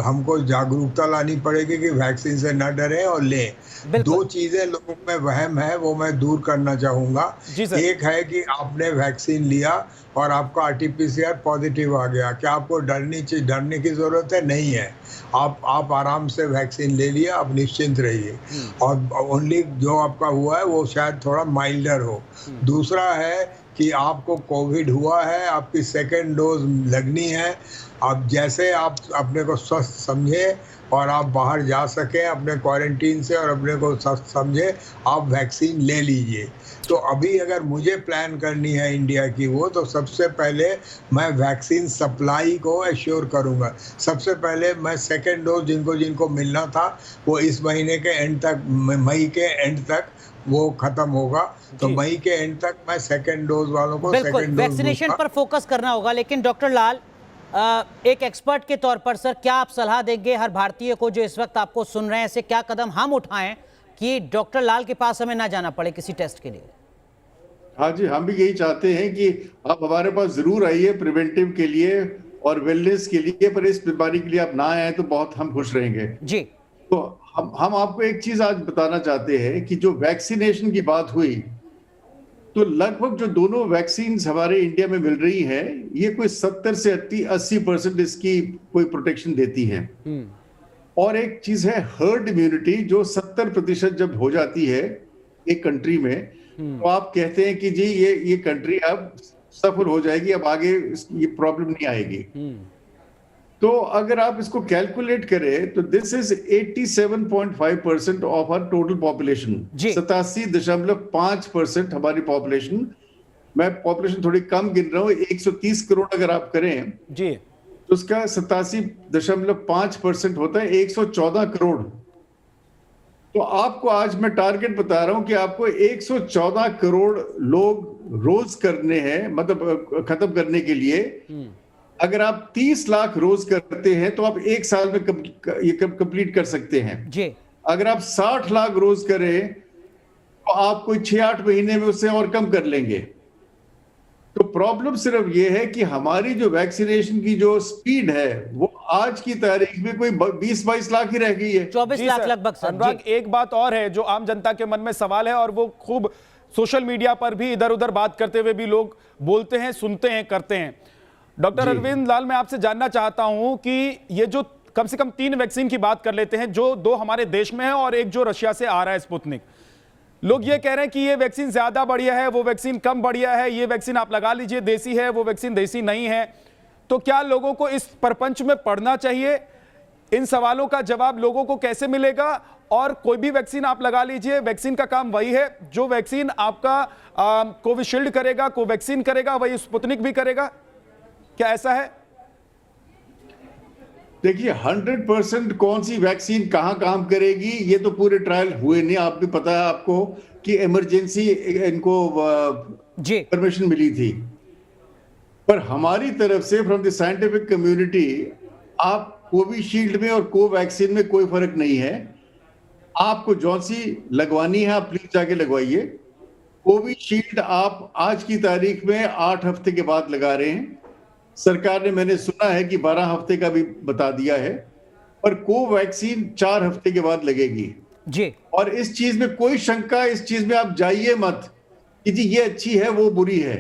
[SPEAKER 4] हमको जागरूकता लानी पड़ेगी कि वैक्सीन से न डरें और लें।
[SPEAKER 1] बिल्कुल।
[SPEAKER 4] 2 चीजें लोगों में वहम है, वो मैं दूर करना चाहूंगा।
[SPEAKER 2] जी सर।
[SPEAKER 4] एक है कि आपने वैक्सीन लिया और आपका RT-PCR पॉजिटिव आ गया, क्या आपको डरने की जरूरत है? नहीं है। आप आराम से वैक्सीन ले लिया, आप निश्चिंत रहिए। और ओनली जो आपका हुआ है वो शायद थोड़ा माइल्डर हो। दूसरा है कि आपको कोविड हुआ है, आपकी सेकेंड डोज लगनी है। आप जैसे आप अपने को स्वस्थ समझे और आप बाहर जा सकें अपने क्वारंटीन से और अपने को स्वस्थ समझे, आप वैक्सीन ले लीजिए। तो अभी अगर मुझे प्लान करनी है इंडिया की तो सबसे पहले मैं वैक्सीन सप्लाई को एश्योर करूंगा। सबसे पहले मैं सेकेंड डोज जिनको मिलना था वो इस महीने के एंड तक, मई के एंड तक वो खत्म होगा। तो मई के एंड तक मैं सेकेंड डोज वालों को
[SPEAKER 1] बिल्कुल
[SPEAKER 4] सेकेंड डोज
[SPEAKER 1] वैक्सीनेशन पर फोकस करना होगा। लेकिन डॉक्टर लाल, एक एक्सपर्ट के तौर पर सर क्या आप सलाह देंगे हर भारतीय को जो इस वक्त आपको सुन रहे हैं, ऐसे क्या कदम हम उठाएं कि डॉक्टर लाल के पास हमें ना जाना पड़े किसी टेस्ट के लिए?
[SPEAKER 5] हाँ जी, हम भी यही चाहते हैं कि आप हमारे पास जरूर आइए प्रिवेंटिव के लिए और वेलनेस के लिए, पर इस बीमारी के लिए आप ना आए तो बहुत हम खुश रहेंगे
[SPEAKER 1] जी।
[SPEAKER 5] तो हम आपको एक चीज आज बताना चाहते हैं कि जो वैक्सीनेशन की बात हुई, तो लगभग जो दोनों वैक्सीन हमारे इंडिया में मिल रही है, ये कोई 70 से 80% इसकी कोई प्रोटेक्शन देती है। और एक चीज है हर्ड इम्यूनिटी, जो 70% जब हो जाती है एक कंट्री में, तो आप कहते हैं कि जी ये कंट्री अब सफल हो जाएगी, अब आगे ये प्रॉब्लम नहीं आएगी। तो अगर आप इसको कैलकुलेट करें तो this is 87.5% of our total population. 87.5% हमारी पॉपुलेशन, मैं पॉपुलेशन थोड़ी कम गिन रहा हूँ, 130 करोड़ अगर आप करें
[SPEAKER 2] जी
[SPEAKER 5] तो उसका 87.5% होता है 114 करोड़। तो आपको आज मैं टारगेट बता रहा हूं कि आपको 114 करोड़ लोग रोज करने हैं, मतलब खत्म करने के लिए। अगर आप 30 लाख रोज करते हैं तो आप एक साल में ये कंप्लीट कर सकते हैं
[SPEAKER 1] जी।
[SPEAKER 5] अगर आप 60 लाख रोज करें तो आप कोई 6-8 महीने में उससे और कम कर लेंगे। तो प्रॉब्लम सिर्फ ये है कि हमारी जो वैक्सीनेशन की जो स्पीड है वो आज की तारीख में कोई 20-22 लाख ही रह गई है।
[SPEAKER 1] 24
[SPEAKER 2] जी
[SPEAKER 1] लाख
[SPEAKER 2] सर।
[SPEAKER 1] लगभग सर।
[SPEAKER 2] अनुराग,
[SPEAKER 1] जी।
[SPEAKER 2] एक बात और है जो आम जनता के मन में सवाल है और वो खूब सोशल मीडिया पर भी इधर उधर बात करते हुए भी लोग बोलते हैं, सुनते हैं, करते हैं। डॉक्टर अरविंद लाल, मैं आपसे जानना चाहता हूं कि ये जो कम से कम 3 वैक्सीन की बात कर लेते हैं, जो 2 हमारे देश में है और एक जो रशिया से आ रहा है स्पुतनिक, लोग ये कह रहे हैं कि ये वैक्सीन ज्यादा बढ़िया है, वो वैक्सीन कम बढ़िया है, ये वैक्सीन आप लगा लीजिए देसी है, वो वैक्सीन देसी नहीं है। तो क्या लोगों को इस प्रपंच में पड़ना चाहिए? इन सवालों का जवाब लोगों को कैसे मिलेगा? और कोई भी वैक्सीन आप लगा लीजिए, वैक्सीन का काम वही है, जो वैक्सीन आपका कोविशील्ड करेगा, कोवैक्सीन करेगा, वही स्पुतनिक भी करेगा। क्या ऐसा है?
[SPEAKER 5] देखिए 100% कौन सी वैक्सीन कहां काम करेगी ये तो पूरे ट्रायल हुए नहीं। आप भी पता है आपको कि इमरजेंसी इनको
[SPEAKER 1] जी
[SPEAKER 5] परमिशन मिली थी, पर हमारी तरफ से फ्रॉम द साइंटिफिक कम्युनिटी आप कोविशील्ड में और कोवैक्सीन में कोई फर्क नहीं है। आपको जौन सी लगवानी है आप प्लीज जाके लगवाइए। कोविशील्ड आप आज की तारीख में 8 हफ्ते के बाद लगा रहे हैं। सरकार ने, मैंने सुना है कि 12 हफ्ते का भी बता दिया है, पर कोवैक्सीन 4 हफ्ते के बाद लगेगी
[SPEAKER 1] जी।
[SPEAKER 5] और इस चीज में कोई शंका, इस चीज में आप जाइए मत कि जी ये अच्छी है वो बुरी है,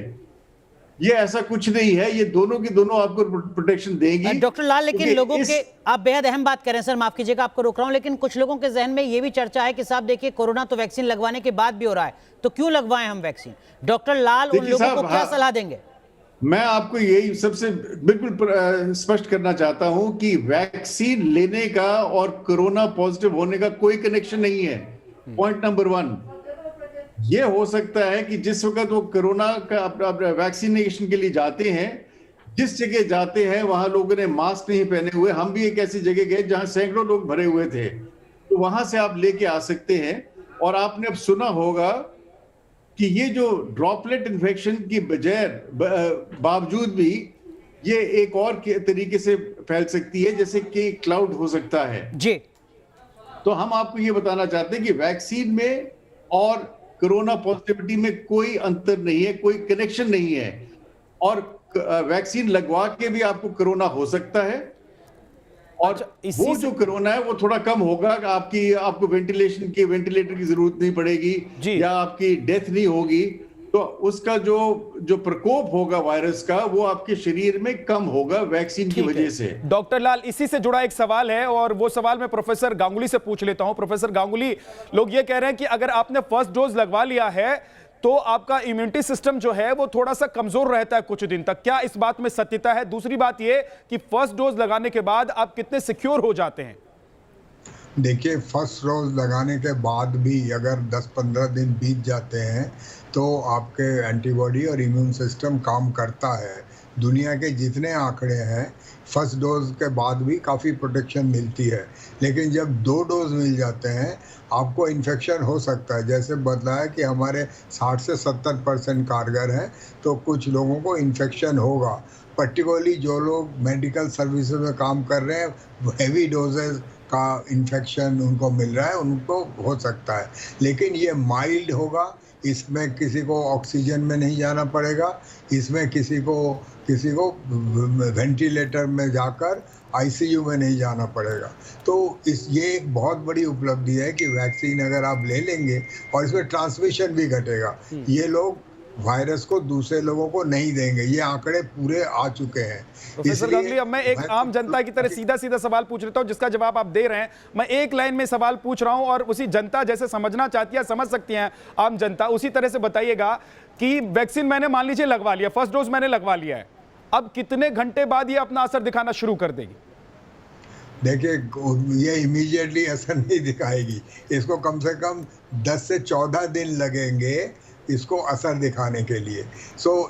[SPEAKER 5] ये ऐसा कुछ नहीं है। ये दोनों की दोनों आपको प्रोटेक्शन देंगी।
[SPEAKER 1] डॉक्टर लाल, लेकिन लोगों के, आप बेहद अहम बात करें सर, माफ कीजिएगा आपको रोक रहा हूं, लेकिन कुछ लोगों के जहन में ये भी चर्चा है कि साहब देखिए कोरोना तो वैक्सीन लगवाने के बाद भी हो रहा है, तो क्यों लगवाएं हम वैक्सीन? डॉक्टर लाल उन लोगों को क्या सलाह देंगे?
[SPEAKER 5] मैं आपको यही सबसे बिल्कुल स्पष्ट करना चाहता हूं कि वैक्सीन लेने का और कोरोना पॉजिटिव होने का कोई कनेक्शन नहीं है। पॉइंट नंबर 1, ये हो सकता है कि जिस वक्त वो कोरोना का वैक्सीनेशन के लिए जाते हैं, जिस जगह जाते हैं वहां लोगों ने मास्क नहीं पहने हुए। हम भी एक ऐसी जगह गए जहां सैकड़ों लोग भरे हुए थे, तो वहां से आप लेके आ सकते हैं। और आपने अब सुना होगा कि ये जो ड्रॉपलेट इन्फेक्शन की बजाय बावजूद भी ये एक और तरीके से फैल सकती है, जैसे कि क्लाउड हो सकता है
[SPEAKER 1] जी।
[SPEAKER 5] तो हम आपको ये बताना चाहते हैं कि वैक्सीन में और कोरोना पॉजिटिविटी में कोई अंतर नहीं है, कोई कनेक्शन नहीं है। और वैक्सीन लगवा के भी आपको कोरोना हो सकता है, और
[SPEAKER 2] अच्छा,
[SPEAKER 5] वो जो कोरोना है वो थोड़ा कम होगा, आपको वेंटिलेटर की जरूरत नहीं पड़ेगी या आपकी डेथ नहीं होगी, तो उसका जो प्रकोप होगा वायरस का वो आपके शरीर में कम होगा वैक्सीन की वजह से।
[SPEAKER 2] डॉक्टर लाल, इसी से जुड़ा एक सवाल है और वो सवाल मैं प्रोफेसर गांगुली से पूछ लेता हूं। प्रोफेसर गांगुली, लोग ये कह रहे हैं कि अगर आपने फर्स्ट डोज लगवा लिया है तो आपका इम्यूनिटी सिस्टम जो है वो थोड़ा सा कमजोर रहता है कुछ दिन तक, क्या इस बात में सत्यता है? दूसरी बात ये कि फर्स्ट डोज लगाने के बाद आप कितने सिक्योर हो जाते हैं?
[SPEAKER 4] देखिए, फर्स्ट डोज लगाने के बाद भी अगर 10-15 दिन बीत जाते हैं तो आपके एंटीबॉडी और इम्यून सिस्टम काम करता है। दुनिया के जितने आंकड़े हैं फर्स्ट डोज के बाद भी काफ़ी प्रोटेक्शन मिलती है, लेकिन जब 2 डोज मिल जाते हैं आपको इन्फेक्शन हो सकता है। जैसे बताया कि हमारे 60 से 70% कारगर हैं, तो कुछ लोगों को इन्फेक्शन होगा। पर्टिकुलरली जो लोग मेडिकल सर्विसेज में काम कर रहे हैं, हेवी डोजेज का इन्फेक्शन उनको मिल रहा है, उनको हो सकता है, लेकिन ये माइल्ड होगा। इसमें किसी को ऑक्सीजन में नहीं जाना पड़ेगा, इसमें किसी को वेंटिलेटर में जाकर आईसीयू में नहीं जाना पड़ेगा। तो ये एक बहुत बड़ी उपलब्धि है कि वैक्सीन अगर आप ले लेंगे और इसमें ट्रांसमिशन भी घटेगा, ये लोग वायरस को दूसरे लोगों को नहीं देंगे। ये आंकड़े पूरे आ चुके हैं।
[SPEAKER 2] प्रोफेसर गांगुली, अब मैं एक आम जनता की तरह सीधा सीधा सवाल पूछ लेता हूं जिसका जवाब आप दे रहे हैं। मैं एक लाइन में सवाल पूछ रहा हूं और उसी जनता जैसे समझना चाहती है, समझ सकती है आम जनता, उसी तरह से बताइएगा कि वैक्सीन मैंने मान लीजिए लगवा लिया, फर्स्ट डोज मैंने लगवा लिया है, अब कितने घंटे बाद ये अपना असर दिखाना शुरू कर देगी?
[SPEAKER 4] देखिए, ये इमीडिएटली असर नहीं दिखाएगी, इसको कम से कम 10 से 14 दिन लगेंगे इसको असर दिखाने के लिए।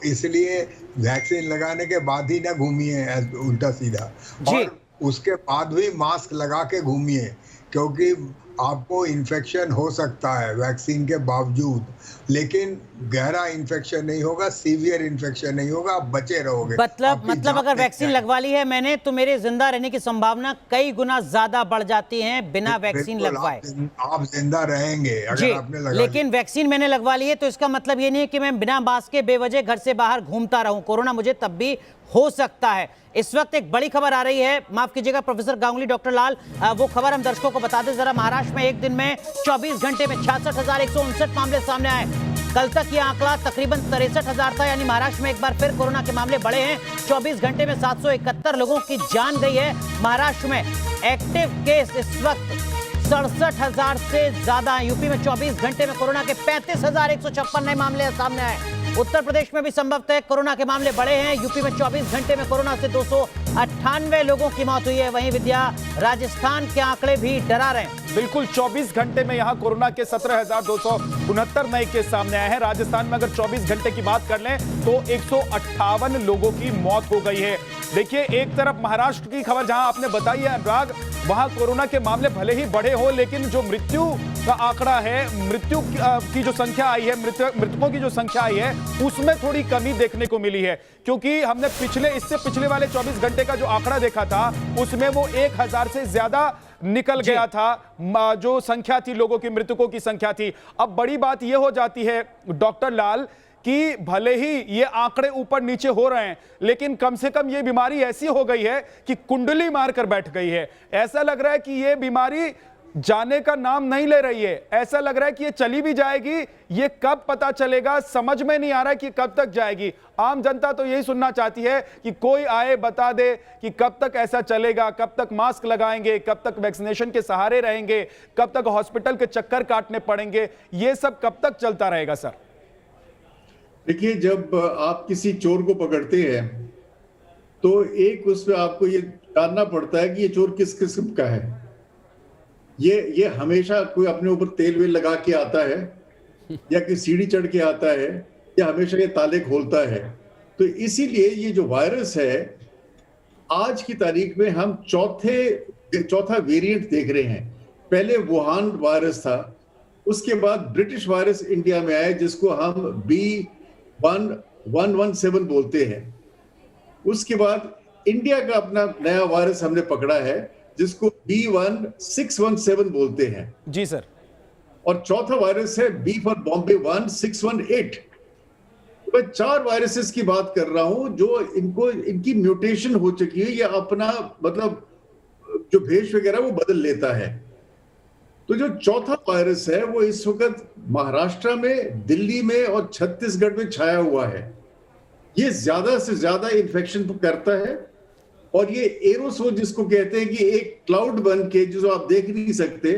[SPEAKER 4] इसलिए वैक्सीन लगाने के बाद ही ना घूमिए उल्टा सीधा, और उसके बाद भी मास्क लगा के घूमिए, क्योंकि आपको इन्फेक्शन हो सकता है वैक्सीन के बावजूद, लेकिन गहरा इन्फेक्शन नहीं होगा, सीवियर इन्फेक्शन नहीं होगा, आप बचे रहोगे।
[SPEAKER 1] मतलब अगर वैक्सीन लगवा ली है मैंने तो मेरे जिंदा रहने की संभावना कई गुना ज्यादा बढ़ जाती है बिना वैक्सीन लगवाए।
[SPEAKER 4] आप जिंदा रहेंगे अगर आपने लगवा,
[SPEAKER 1] लेकिन वैक्सीन मैंने लगवा ली है तो इसका मतलब ये नहीं है कि मैं बिना मास्क के बेवजह घर से बाहर घूमता रहूं। कोरोना मुझे तब भी हो सकता है। इस वक्त एक बड़ी खबर आ रही है, माफ कीजिएगा प्रोफेसर गांगुली, डॉक्टर लाल, वो खबर हम दर्शकों को बता दें जरा। महाराष्ट्र में एक दिन में 24 घंटे में 66,159 मामले सामने आए। कल तक यह आंकड़ा तकरीबन 63,000 था, यानी महाराष्ट्र में एक बार फिर कोरोना के मामले बढ़े हैं। 24 घंटे में 771 लोगों की जान गई है। महाराष्ट्र में एक्टिव केस इस वक्त 67,000 से ज्यादा। यूपी में 24 घंटे में कोरोना के 35,156 नए मामले सामने आए। उत्तर प्रदेश में भी संभवतः कोरोना के मामले बढ़े हैं। यूपी में 24 घंटे में कोरोना से 298 लोगों की मौत हुई है। वहीं विद्या, राजस्थान के आंकड़े भी डरा रहे हैं।
[SPEAKER 2] बिल्कुल, 24 घंटे में यहां कोरोना के 17,269 नए केस सामने आए हैं। राजस्थान में अगर 24 घंटे की बात कर लें तो 158 लोगों की मौत हो गई है। देखिए, एक तरफ महाराष्ट्र की खबर जहां आपने बताई है अनुराग, वहां कोरोना के मामले भले ही बढ़े हो, लेकिन जो मृत्यु का आंकड़ा है, मृत्यु की जो संख्या आई है, मृतकों की जो संख्या आई है, उसमें थोड़ी कमी देखने को मिली है। क्योंकि हमने इससे पिछले वाले 24 घंटे का जो आंकड़ा देखा था उसमें वो 1000 से ज्यादा निकल गया था, जो संख्या थी लोगों की, मृतकों की संख्या थी। अब बड़ी बात यह हो जाती है डॉक्टर लाल कि भले ही ये आंकड़े ऊपर नीचे हो रहे हैं, लेकिन कम से कम ये बीमारी ऐसी हो गई है कि कुंडली मारकर बैठ गई है। ऐसा लग रहा है कि ये बीमारी जाने का नाम नहीं ले रही है। ऐसा लग रहा है कि ये चली भी जाएगी, ये कब पता चलेगा समझ में नहीं आ रहा है कि कब तक जाएगी। आम जनता तो यही सुनना चाहती है कि कोई आए बता दे कि कब तक ऐसा चलेगा, कब तक मास्क लगाएंगे, कब तक वैक्सीनेशन के सहारे रहेंगे, कब तक हॉस्पिटल के चक्कर काटने पड़ेंगे, ये सब कब तक चलता रहेगा सर?
[SPEAKER 5] देखिए, जब आप किसी चोर को पकड़ते हैं तो एक उसमें आपको ये जानना पड़ता है कि ये चोर किस किस्म का है। ये हमेशा कोई अपने ऊपर तेल वेल लगा के आता है या कि सीढ़ी चढ़ के आता है या हमेशा ये ताले खोलता है। तो इसीलिए ये जो वायरस है, आज की तारीख में हम चौथा वेरिएंट देख रहे हैं। पहले वुहान वायरस था, उसके बाद ब्रिटिश वायरस इंडिया में आया जिसको हम B1117 बोलते हैं। उसके बाद इंडिया का अपना नया वायरस हमने पकड़ा है जिसको B1617 बोलते हैं।
[SPEAKER 2] जी सर।
[SPEAKER 5] और चौथा वायरस है B फॉर बॉम्बे 1618। मैं 4 वायरसेस की बात कर रहा हूं जो इनकी म्यूटेशन हो चुकी है, या अपना मतलब जो भेष वगैरह वो बदल लेता है। तो जो चौथा वायरस है वो इस वक्त महाराष्ट्र में, दिल्ली में और छत्तीसगढ़ में छाया हुआ है। ये ज्यादा से ज्यादा इन्फेक्शन करता है, और ये एरोसोल जिसको कहते हैं कि एक क्लाउड बन के जो आप देख नहीं सकते,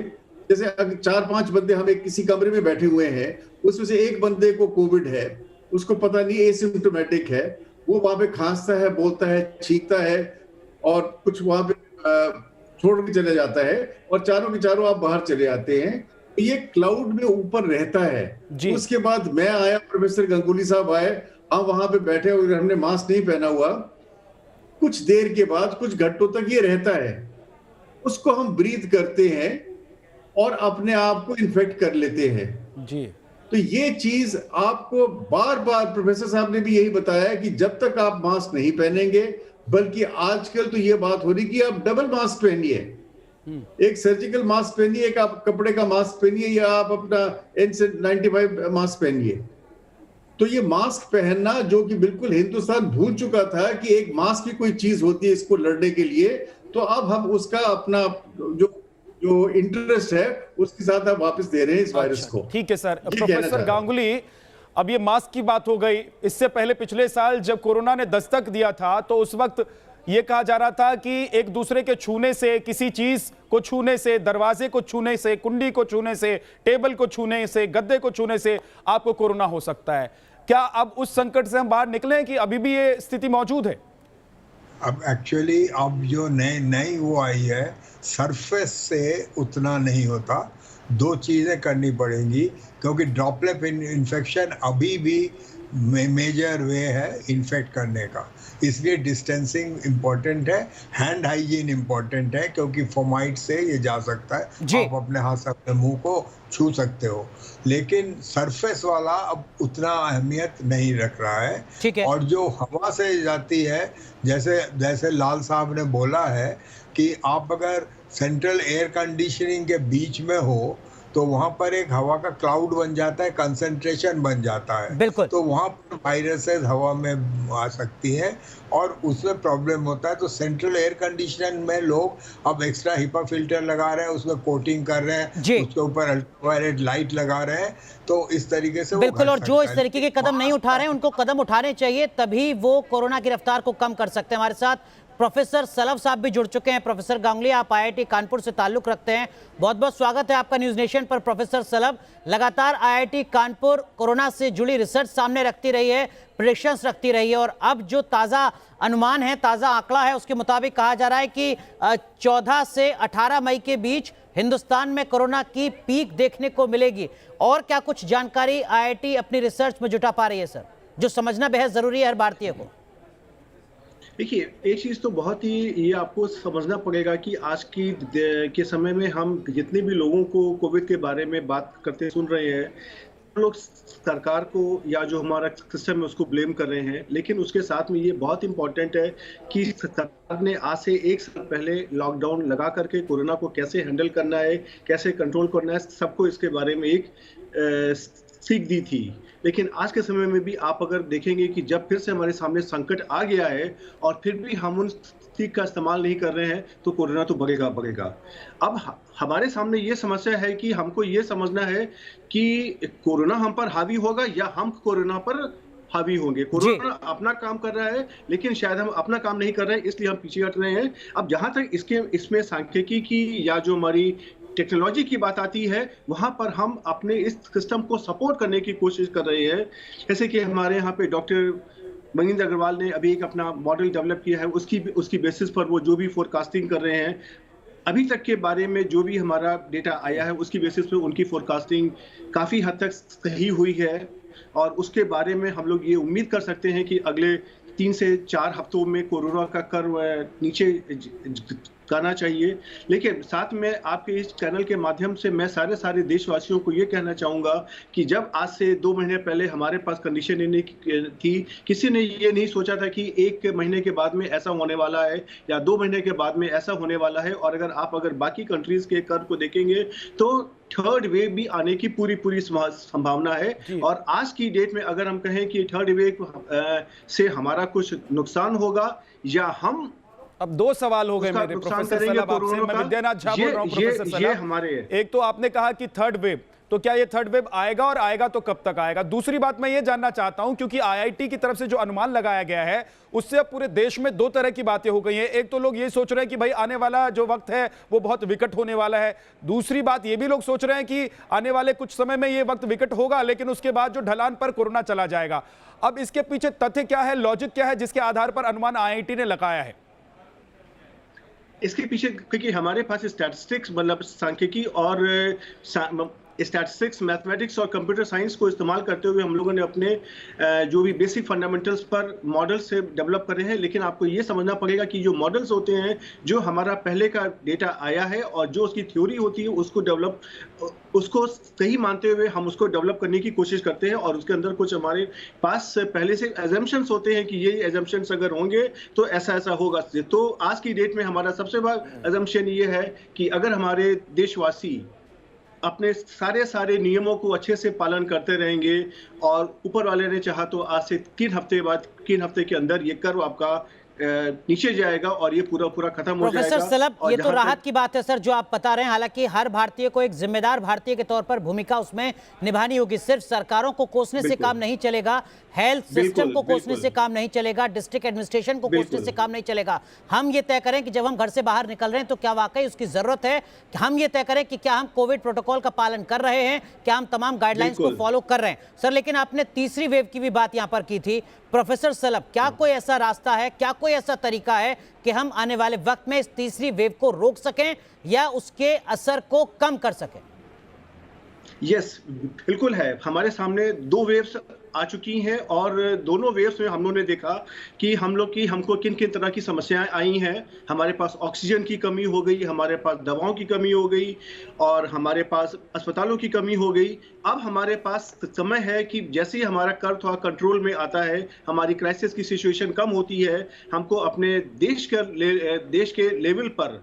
[SPEAKER 5] जैसे अगर 4-5 बंदे हम एक किसी कमरे में बैठे हुए हैं, उसमें से एक बंदे को कोविड है, उसको पता नहीं, एसिम्प्टोमेटिक है, वो वहां पे खांसता है, बोलता है, छींकता है और कुछ वहां पे छोड़ के चले जाता है, और चारों के चारों आप बाहर चले आते हैं। ये क्लाउड में ऊपर रहता है। उसके बाद मैं आया, प्रोफेसर गंगुली साहब आए, हम वहां पे बैठे और हमने मास्क नहीं पहना हुआ, कुछ देर के बाद कुछ घंटों तक ये रहता है, उसको हम ब्रीथ करते हैं और अपने आप को इन्फेक्ट कर लेते हैं
[SPEAKER 2] जी।
[SPEAKER 5] तो ये चीज आपको बार बार प्रोफेसर साहब ने भी यही बताया कि जब तक आप मास्क नहीं पहनेंगे, बल्कि आजकल तो ये बात हो रही कि आप डबल मास्क पहनिए, एक सर्जिकल मास्क पहनिए, एक आप कपड़े का मास्क पहनिए, या आप अपना N95 मास्क पहनिए। तो ये मास्क पहनना जो कि बिल्कुल हिंदुस्तान भूल चुका था कि एक मास्क भी कोई चीज होती है इसको लड़ने के लिए, तो अब हम उसका अपना जो इंटरेस्ट है उसके साथ आप वापस दे रहे हैं इस वायरस को।
[SPEAKER 2] ठीक है सर। प्रोफेसर गांगुली, अब ये मास्क की बात हो गई, इससे पहले पिछले साल जब कोरोना ने दस्तक दिया था तो उस वक्त ये कहा जा रहा था कि एक दूसरे के छूने से, किसी चीज को छूने से, दरवाजे को छूने से, कुंडी को छूने से, टेबल को छूने से, गद्दे को छूने से आपको कोरोना हो सकता है। क्या अब उस संकट से हम बाहर निकले कि अभी भी ये स्थिति मौजूद है?
[SPEAKER 4] अब एक्चुअली अब जो नई वो आई है, सरफेस से उतना नहीं होता, 2 चीज़ें करनी पड़ेंगी, क्योंकि ड्रॉपलेट इन्फेक्शन अभी भी मेजर वे है इन्फेक्ट करने का, इसलिए डिस्टेंसिंग इम्पोर्टेंट है, हैंड हाइजीन इम्पोर्टेंट है, क्योंकि फोमाइट से ये जा सकता है, आप अपने हाथ से अपने मुंह को छू सकते हो, लेकिन सरफेस वाला अब उतना अहमियत नहीं रख रहा है। और जो हवा से जाती है, जैसे लाल साहब ने बोला है कि आप अगर सेंट्रल एयर कंडीशनिंग के बीच में हो तो वहां पर एक हवा का क्लाउड बन जाता है, कंसंट्रेशन बन जाता है,
[SPEAKER 1] बिल्कुल।
[SPEAKER 4] तो वहां पर वायरसेस हवा में आ सकती हैं और उसमें प्रॉब्लम होता है। तो सेंट्रल एयर कंडीशनर में लोग अब एक्स्ट्रा हिपा फिल्टर लगा रहे हैं, उसमें कोटिंग कर रहे हैं, उसके ऊपर अल्ट्रावायलेट लाइट लगा रहे हैं, तो इस तरीके से
[SPEAKER 1] बिल्कुल। और जो इस तरीके के कदम नहीं उठा रहे हैं उनको कदम उठाने चाहिए, तभी वो कोरोना की रफ्तार को कम कर सकते हैं। हमारे साथ प्रोफेसर सलभ साहब भी जुड़ चुके हैं। प्रोफेसर गांगुली, आप IIT कानपुर से ताल्लुक रखते हैं, बहुत बहुत स्वागत है आपका न्यूज नेशन पर। प्रोफेसर सलभ, लगातार IIT कानपुर कोरोना से जुड़ी रिसर्च सामने रखती रही है, प्रेडिक्शंस रखती रही है, और अब जो ताज़ा अनुमान है, ताज़ा आंकड़ा है, उसके मुताबिक कहा जा रहा है कि 14 से 18 मई के बीच हिंदुस्तान में कोरोना की पीक देखने को मिलेगी। और क्या कुछ जानकारी IIT अपनी रिसर्च में जुटा पा रही है सर, जो समझना बेहद जरूरी है हर भारतीय को?
[SPEAKER 6] देखिए, एक चीज़ तो बहुत ही ये आपको समझना पड़ेगा कि आज के समय में हम जितने भी लोगों को कोविड के बारे में बात करते सुन रहे हैं, लोग सरकार को या जो हमारा सिस्टम है उसको ब्लेम कर रहे हैं, लेकिन उसके साथ में ये बहुत इंपॉर्टेंट है कि सरकार ने आज से 1 साल पहले लॉकडाउन लगा करके कोरोना को कैसे हैंडल करना है, कैसे कंट्रोल करना है, सबको इसके बारे में एक सीख दी थी। लेकिन आज के समय में भी आप अगर देखेंगे कि जब फिर से हमारे सामने संकट आ गया है और फिर भी हम उन सीख का इस्तेमाल नहीं कर रहे हैं, तो कोरोना तो बढ़ेगा। अब हमारे सामने ये समस्या है कि हमको ये समझना है कि कोरोना हम पर हावी होगा या हम कोरोना पर हावी होंगे। कोरोना अपना काम कर रहा है, लेकिन शायद हम अपना काम नहीं कर रहे हैं, इसलिए हम पीछे हट रहे हैं। अब जहां तक इसमें सांख्यिकी की या जो हमारी टेक्नोलॉजी की बात आती है, वहां पर हम अपने इस सिस्टम को सपोर्ट करने की कोशिश कर रहे हैं। जैसे कि हमारे यहाँ पे डॉक्टर मनिंदर अग्रवाल ने अभी एक अपना मॉडल डेवलप किया है, उसकी बेसिस पर वो जो भी फोरकास्टिंग कर रहे हैं, अभी तक के बारे में जो भी हमारा डेटा आया है उसकी बेसिस पे उनकी फोरकास्टिंग काफ़ी हद तक सही हुई है। और उसके बारे में हम लोग ये उम्मीद कर सकते हैं कि अगले 3 से 4 हफ्तों में कोरोना का कर्व नीचे करना चाहिए। लेकिन साथ में आपके इस चैनल के माध्यम से मैं सारे देशवासियों को ये कहना चाहूँगा कि जब आज से 2 महीने पहले हमारे पास कंडीशन नहीं थी, किसी ने ये नहीं सोचा था कि 1 महीने के बाद में ऐसा होने वाला है या 2 महीने के बाद में ऐसा होने वाला है। और अगर बाकी कंट्रीज के कर्व को देखेंगे तो थर्ड वेव भी आने की पूरी संभावना है। और आज की डेट में अगर हम कहें कि थर्ड वेव से हमारा कुछ नुकसान होगा या हम
[SPEAKER 2] अब दो सवाल हो गए मेरे प्रोफेसर सलाब आपसे। मैं विद्यानाथ झा बोल रहा हूं प्रोफेसर सलाब। एक तो आपने कहा कि थर्ड वेव, तो क्या ये थर्ड वेव आएगा और आएगा तो कब तक आएगा? दूसरी बात मैं ये जानना चाहता हूं, क्योंकि आईआईटी की तरफ से जो अनुमान लगाया गया है उससे अब पूरे देश में दो तरह की बातें हो गई हैं। एक तो लोग ये सोच रहे हैं कि भाई आने वाला जो वक्त है वो बहुत विकट होने वाला है। दूसरी बात ये भी लोग सोच रहे हैं कि आने वाले कुछ समय में ये वक्त विकट होगा, लेकिन उसके बाद जो ढलान पर कोरोना चला जाएगा। अब इसके पीछे तथ्य क्या है, लॉजिक क्या है जिसके आधार पर अनुमान आईआईटी ने लगाया है?
[SPEAKER 6] इसके पीछे क्योंकि हमारे पास स्टैटिस्टिक्स मतलब सांख्यिकी और स्टैटिस्टिक्स, मैथमेटिक्स और कंप्यूटर साइंस को इस्तेमाल करते हुए हम लोगों ने अपने जो भी बेसिक फंडामेंटल्स पर मॉडल से डेवलप कर रहे हैं। लेकिन आपको ये समझना पड़ेगा कि जो मॉडल्स होते हैं, जो हमारा पहले का डेटा आया है और जो उसकी थ्योरी होती है उसको सही मानते हुए हम उसको डेवलप करने की कोशिश करते हैं। और उसके अंदर कुछ हमारे पास पहले से एजम्पशंस होते हैं कि ये एजम्पशंस अगर होंगे तो ऐसा ऐसा होगा। तो आज की डेट में हमारा सबसे बड़ा एजम्पशन ये है कि अगर हमारे देशवासी अपने सारे नियमों को अच्छे से पालन करते रहेंगे और ऊपर वाले ने चाहा तो आज से 3 हफ्ते के अंदर ये कर्व आपका नीचे जाएगा और ये पूरा खत्म हो जाएगा।
[SPEAKER 1] प्रोफेसर सलभ, ये तो राहत की बात है सर जो आप बता रहे हैं। हालांकि हर भारतीय को एक जिम्मेदार भारतीय के तौर पर भूमिका उसमें निभानी होगी। सिर्फ सरकारों को कोसने से काम नहीं चलेगा, हेल्थ सिस्टम को कोसने से काम नहीं चलेगा, डिस्ट्रिक्ट एडमिनिस्ट्रेशन को कोसने से काम नहीं चलेगा। हम ये तय करें कि जब हम घर से बाहर निकल रहे हैं तो क्या वाकई उसकी जरूरत है, कि हम ये तय करें कि क्या हम कोविड प्रोटोकॉल का पालन कर रहे हैं, क्या हम तमाम गाइडलाइंस को फॉलो कर रहे हैं। सर लेकिन आपने तीसरी वेव की भी बात यहां पर की थी। प्रोफेसर सलभ, क्या कोई ऐसा रास्ता है, क्या कोई ऐसा तरीका है कि हम आने वाले वक्त में इस तीसरी वेव को रोक सकें या उसके असर को कम कर सकें?
[SPEAKER 6] यस, बिल्कुल है। हमारे सामने 2 वेव्स आ चुकी हैं और दोनों वेव्स में हम लोगों ने देखा कि हमको किन किन तरह की समस्याएं आई हैं। हमारे पास ऑक्सीजन की कमी हो गई, हमारे पास दवाओं की कमी हो गई और हमारे पास अस्पतालों की कमी हो गई। अब हमारे पास समय है कि जैसे ही हमारा कर्व थोड़ा कंट्रोल में आता है, हमारी क्राइसिस की सिचुएशन कम होती है, हमको अपने देश के लेवल पर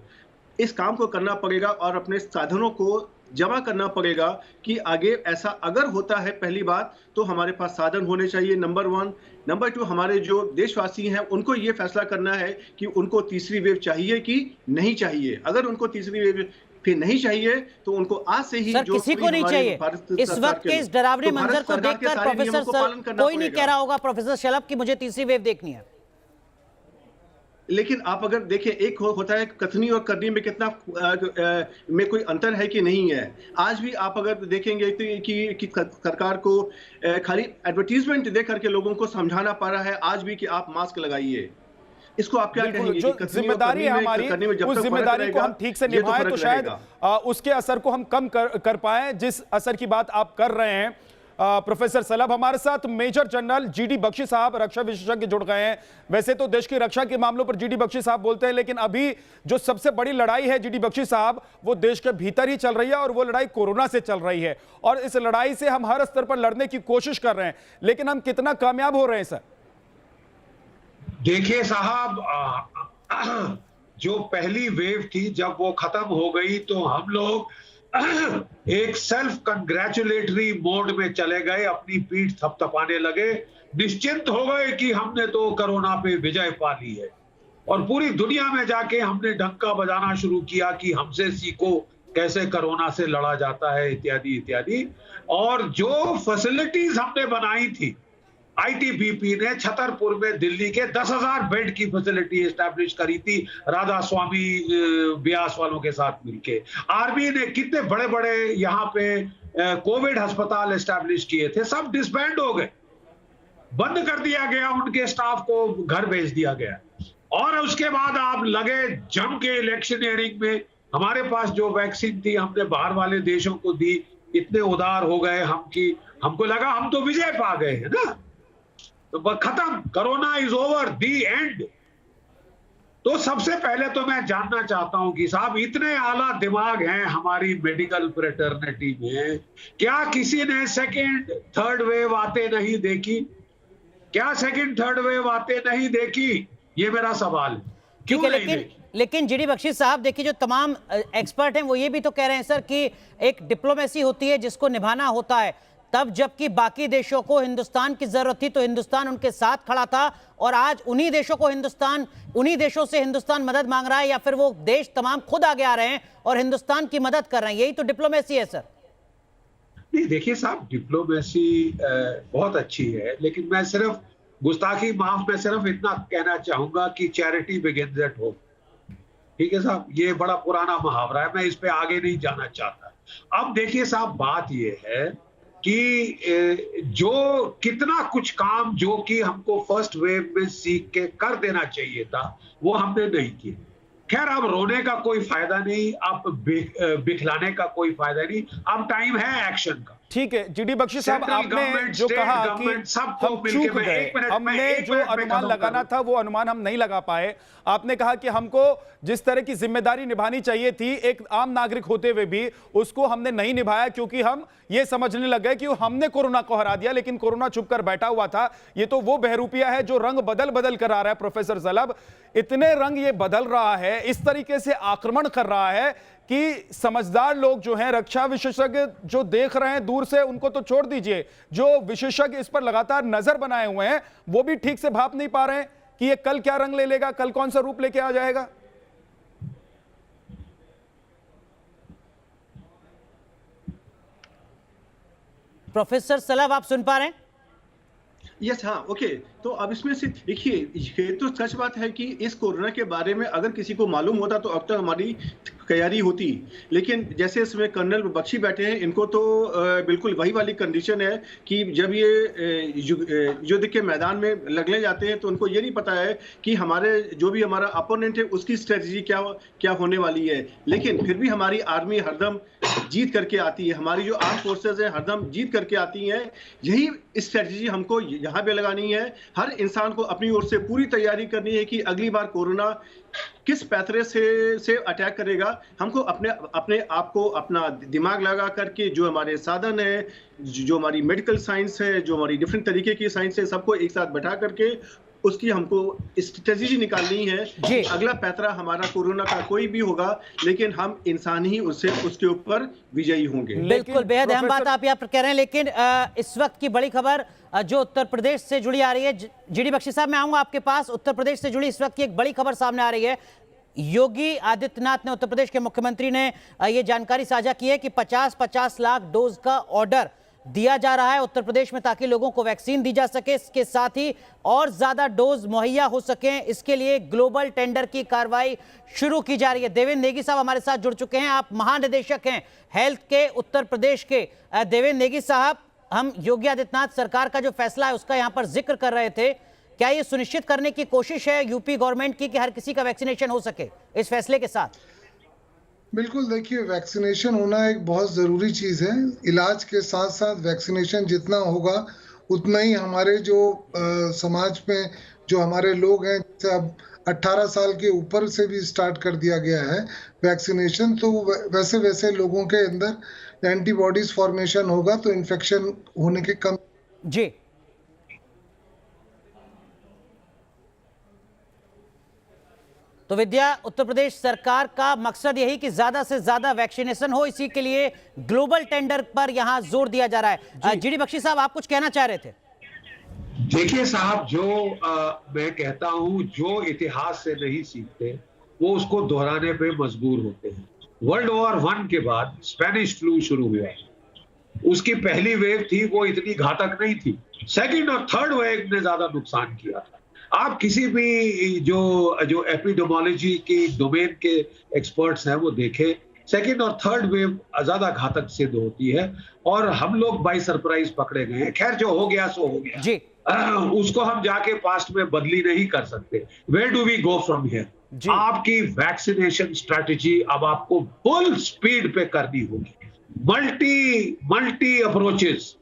[SPEAKER 6] इस काम को करना पड़ेगा और अपने साधनों को जमा करना पड़ेगा कि आगे ऐसा अगर होता है, पहली बात तो हमारे पास साधन होने चाहिए, नंबर 1। नंबर 2, हमारे जो देशवासी हैं उनको ये फैसला करना है कि उनको तीसरी वेव चाहिए कि नहीं चाहिए। अगर उनको तीसरी वेव फिर नहीं चाहिए तो उनको आज से ही
[SPEAKER 1] सर किसी को नहीं चाहिए। इस वक्त के इस डरावने मंजर को देखकर प्रोफेसर सर कोई नहीं कह रहा होगा प्रोफेसर सलभ की मुझे तीसरी वेव देखनी है।
[SPEAKER 6] लेकिन आप अगर देखें, एक होता है कथनी और करनी में कितना में कोई अंतर है कि नहीं है। आज भी आप अगर देखेंगे कि सरकार को खाली एडवर्टीजमेंट दे करके लोगों को समझाना पड़ रहा है आज भी कि आप मास्क लगाइए। इसको आप क्या कहेंगे?
[SPEAKER 2] जो जिम्मेदारी है हमारी, उस जिम्मेदारी को हम ठीक से निभाएं तो शायद उसके असर को हम कम कर पाए, जिस असर की बात आप कर रहे हैं। प्रोफेसर सलभ, हमारे साथ मेजर जनरल जीडी बख्शी साहब, रक्षा विशेषज्ञ जुड़ गए हैं। वैसे तो देश की रक्षा के मामलों पर जीडी बख्शी साहब बोलते हैं, लेकिन अभी जो सबसे बड़ी लड़ाई है जीडी बख्शी साहब, वो देश के भीतर ही चल रही है और वो लड़ाई कोरोना से चल रही है। और इस लड़ाई से हम हर स्तर पर लड़ने की कोशिश कर रहे हैं, लेकिन हम कितना कामयाब हो रहे हैं सर?
[SPEAKER 7] देखिए साहब, जो पहली वेव थी जब वो खत्म हो गई तो हम लोग एक सेल्फ कंग्रेचुलेटरी मोड में चले गए, अपनी पीठ थपथपाने लगे, निश्चिंत हो गए कि हमने तो कोरोना पे विजय पा ली है। और पूरी दुनिया में जाके हमने डंका बजाना शुरू किया कि हमसे सीखो कैसे कोरोना से लड़ा जाता है, इत्यादि इत्यादि। और जो फैसिलिटीज हमने बनाई थी, आईटीबीपी ने छतरपुर में दिल्ली के 10,000 बेड की फैसिलिटी एस्टैब्लिश करी थी राधा स्वामी ब्यास वालों के साथ मिलके। आर्मी ने कितने बड़े बड़े यहाँ पे कोविड अस्पताल एस्टैब्लिश किए थे, सब डिसबैंड हो गए, बंद कर दिया गया, उनके स्टाफ को घर भेज दिया गया। और उसके बाद आप लगे जम के इलेक्शनियरिंग में। हमारे पास जो वैक्सीन थी हमने बाहर वाले देशों को दी, इतने उदार हो गए हम कि हमको लगा हम तो विजय पा गए हैं ना, तो खत्म, corona is over, the and. तो सबसे पहले तो मैं जानना चाहता हूं कि साहब इतने आला दिमाग हैं हमारी मेडिकल फ्रेटर्निटी में, क्या किसी ने सेकंड थर्ड वेव आते नहीं देखी? क्या सेकंड थर्ड वेव आते नहीं देखी? ये मेरा सवाल है।
[SPEAKER 1] ठीक है, लेकिन लेकिन जीडी बख्शी साहब, देखिए जो तमाम एक्सपर्ट हैं वो ये भी तो कह रहे हैं सर कि एक डिप्लोमेसी होती है जिसको निभाना होता है, तब जबकि बाकी देशों को हिंदुस्तान की जरूरत थी तो हिंदुस्तान उनके साथ खड़ा था, और आज उन्हीं देशों से हिंदुस्तान मदद मांग रहा है, या फिर वो देश तमाम खुद आगे आ रहे हैं और हिंदुस्तान की मदद कर रहे हैं। यही तो डिप्लोमेसी है सर।
[SPEAKER 7] नहीं देखिए साहब, डिप्लोमेसी बहुत अच्छी है, लेकिन मैं सिर्फ गुस्ताखी माफ में सिर्फ इतना कहना चाहूंगा कि चैरिटी बिगिंस एट होम। ठीक है साहब, ये बड़ा पुराना मुहावरा है, मैं इस पे आगे नहीं जाना चाहता। अब देखिए साहब, बात ये है कि जो कितना कुछ काम जो कि हमको फर्स्ट वेव में सीख के कर देना चाहिए था वो हमने नहीं किया। खैर, अब रोने का कोई फायदा नहीं, अब बिखलाने का कोई फायदा नहीं, अब टाइम है एक्शन का।
[SPEAKER 2] ठीक है जीडी बख्शी साहब, आपने जो कहा कि हम चूक गए, हमने जो अनुमान लगाना था वो अनुमान हम नहीं लगा पाए। आपने कहा कि हमको जिस तरह की जिम्मेदारी निभानी चाहिए थी एक आम नागरिक होते हुए भी, उसको हमने नहीं निभाया, क्योंकि हम ये समझने लग गए कि हमने कोरोना को हरा दिया, लेकिन कोरोना छुप कर बैठा हुआ था। ये तो वो बहरूपिया है जो रंग बदल बदल कर आ रहा है। प्रोफेसर जलब, इतने रंग ये बदल रहा है, इस तरीके से आक्रमण कर रहा है कि समझदार लोग जो हैं, रक्षा विशेषज्ञ जो देख रहे हैं दूर से, उनको तो छोड़ दीजिए, जो विशेषज्ञ इस पर लगातार नजर बनाए हुए हैं वो भी ठीक से भाप नहीं पा रहे हैं कि ये कल क्या रंग ले लेगा, कल कौन सा रूप लेके आ जाएगा।
[SPEAKER 1] प्रोफेसर सलाब, आप सुन पा रहे हैं?
[SPEAKER 6] यस, हाँ, ओके। तो अब इसमें से देखिए, ये तो सच बात है कि इस कोरोना के बारे में अगर किसी को मालूम होता तो अब तक हमारी तैयारी होती, लेकिन जैसे इसमें कर्नल बख्शी बैठे हैं, इनको तो बिल्कुल वही वाली कंडीशन है कि जब ये युद्ध के मैदान में लगने जाते हैं तो उनको ये नहीं पता है कि हमारे जो भी हमारा अपोनेंट है उसकी स्ट्रेटजी क्या होने वाली है। लेकिन फिर भी हमारी आर्मी हरदम जीत करके आती है, हमारी जो आर्म फोर्सेज है हरदम जीत करके आती हैं। यही स्ट्रेटजी हमको यहाँ पे लगानी है। हर इंसान को अपनी ओर से पूरी तैयारी करनी है कि अगली बार कोरोना किस पैथरे से अटैक करेगा। हमको अपने आप को अपना दिमाग लगा करके जो हमारे साधन है, जो हमारी मेडिकल साइंस है, जो हमारी डिफरेंट तरीके की साइंस है, सबको एक साथ बैठा करके उसकी हमको स्ट्रेटजी निकालनी है कि अगला पैतरा हमारा कोरोना का कोई भी होगा, लेकिन हम इंसान ही उसके ऊपर विजयी होंगे।
[SPEAKER 1] बिल्कुल, बेहद अहम बात आप यहाँ पर कह रहे हैं। लेकिन इस वक्त की बड़ी खबर जो उत्तर प्रदेश से जुड़ी आ रही है, जीडी बख्शी साहब मैं आऊंगा आपके पास। उत्तर प्रदेश से जुड़ी इस वक्त की एक बड़ी खबर सामने आ रही है। योगी आदित्यनाथ ने, उत्तर प्रदेश के मुख्यमंत्री ने ये जानकारी साझा की है कि 50-50 लाख डोज का ऑर्डर दिया जा रहा है उत्तर प्रदेश में, ताकि लोगों को वैक्सीन दी जा सके, इसके साथ ही और ज्यादा डोज मुहैया हो सके। इसके लिए ग्लोबल टेंडर की कार्रवाई शुरू की जा रही है। देवेंद्र नेगी साहब हमारे साथ जुड़ चुके हैं, आप महानिदेशक हैं हेल्थ के उत्तर प्रदेश के। देवेंद्र नेगी साहब, हम योगी आदित्यनाथ सरकार का जो फैसला है उसका यहाँ पर जिक्र कर रहे थे, क्या ये सुनिश्चित करने की कोशिश है यूपी गवर्नमेंट की कि हर किसी का वैक्सीनेशन हो सके इस फैसले के साथ?
[SPEAKER 8] बिल्कुल, देखिए वैक्सीनेशन होना एक बहुत ज़रूरी चीज़ है। इलाज के साथ साथ वैक्सीनेशन जितना होगा उतना ही हमारे जो समाज में जो हमारे लोग हैं, जैसे अब 18 साल के ऊपर से भी स्टार्ट कर दिया गया है वैक्सीनेशन, तो वैसे वैसे लोगों के अंदर एंटीबॉडीज फॉर्मेशन होगा तो इन्फेक्शन होने के कम।
[SPEAKER 1] जी, तो विद्या, उत्तर प्रदेश सरकार का मकसद यही कि ज्यादा से ज्यादा वैक्सीनेशन हो, इसी के लिए ग्लोबल टेंडर पर यहां जोर दिया जा रहा है। जीडी बख्शी साहब, आप कुछ कहना चाह रहे थे?
[SPEAKER 7] देखिए साहब, जो मैं कहता हूं, जो इतिहास से नहीं सीखते वो उसको दोहराने पे मजबूर होते हैं। वर्ल्ड वॉर 1 के बाद स्पेनिश फ्लू शुरू हुआ, उसकी पहली वेव थी वो इतनी घातक नहीं थी, सेकंड और थर्ड वेव ने ज्यादा नुकसान किया था। आप किसी भी जो एपिडेमोलॉजी की डोमेन के एक्सपर्ट्स हैं वो देखें, सेकंड और थर्ड वेव ज्यादा घातक सिद्ध होती है और हम लोग बाय सरप्राइज पकड़े गए हैं। खैर, जो हो गया सो हो गया जी। उसको हम जाके पास्ट में बदली नहीं कर सकते। Where do we go from here? आपकी वैक्सीनेशन स्ट्रैटेजी अब आपको फुल स्पीड पे करनी होगी। मल्टी अप्रोचेस,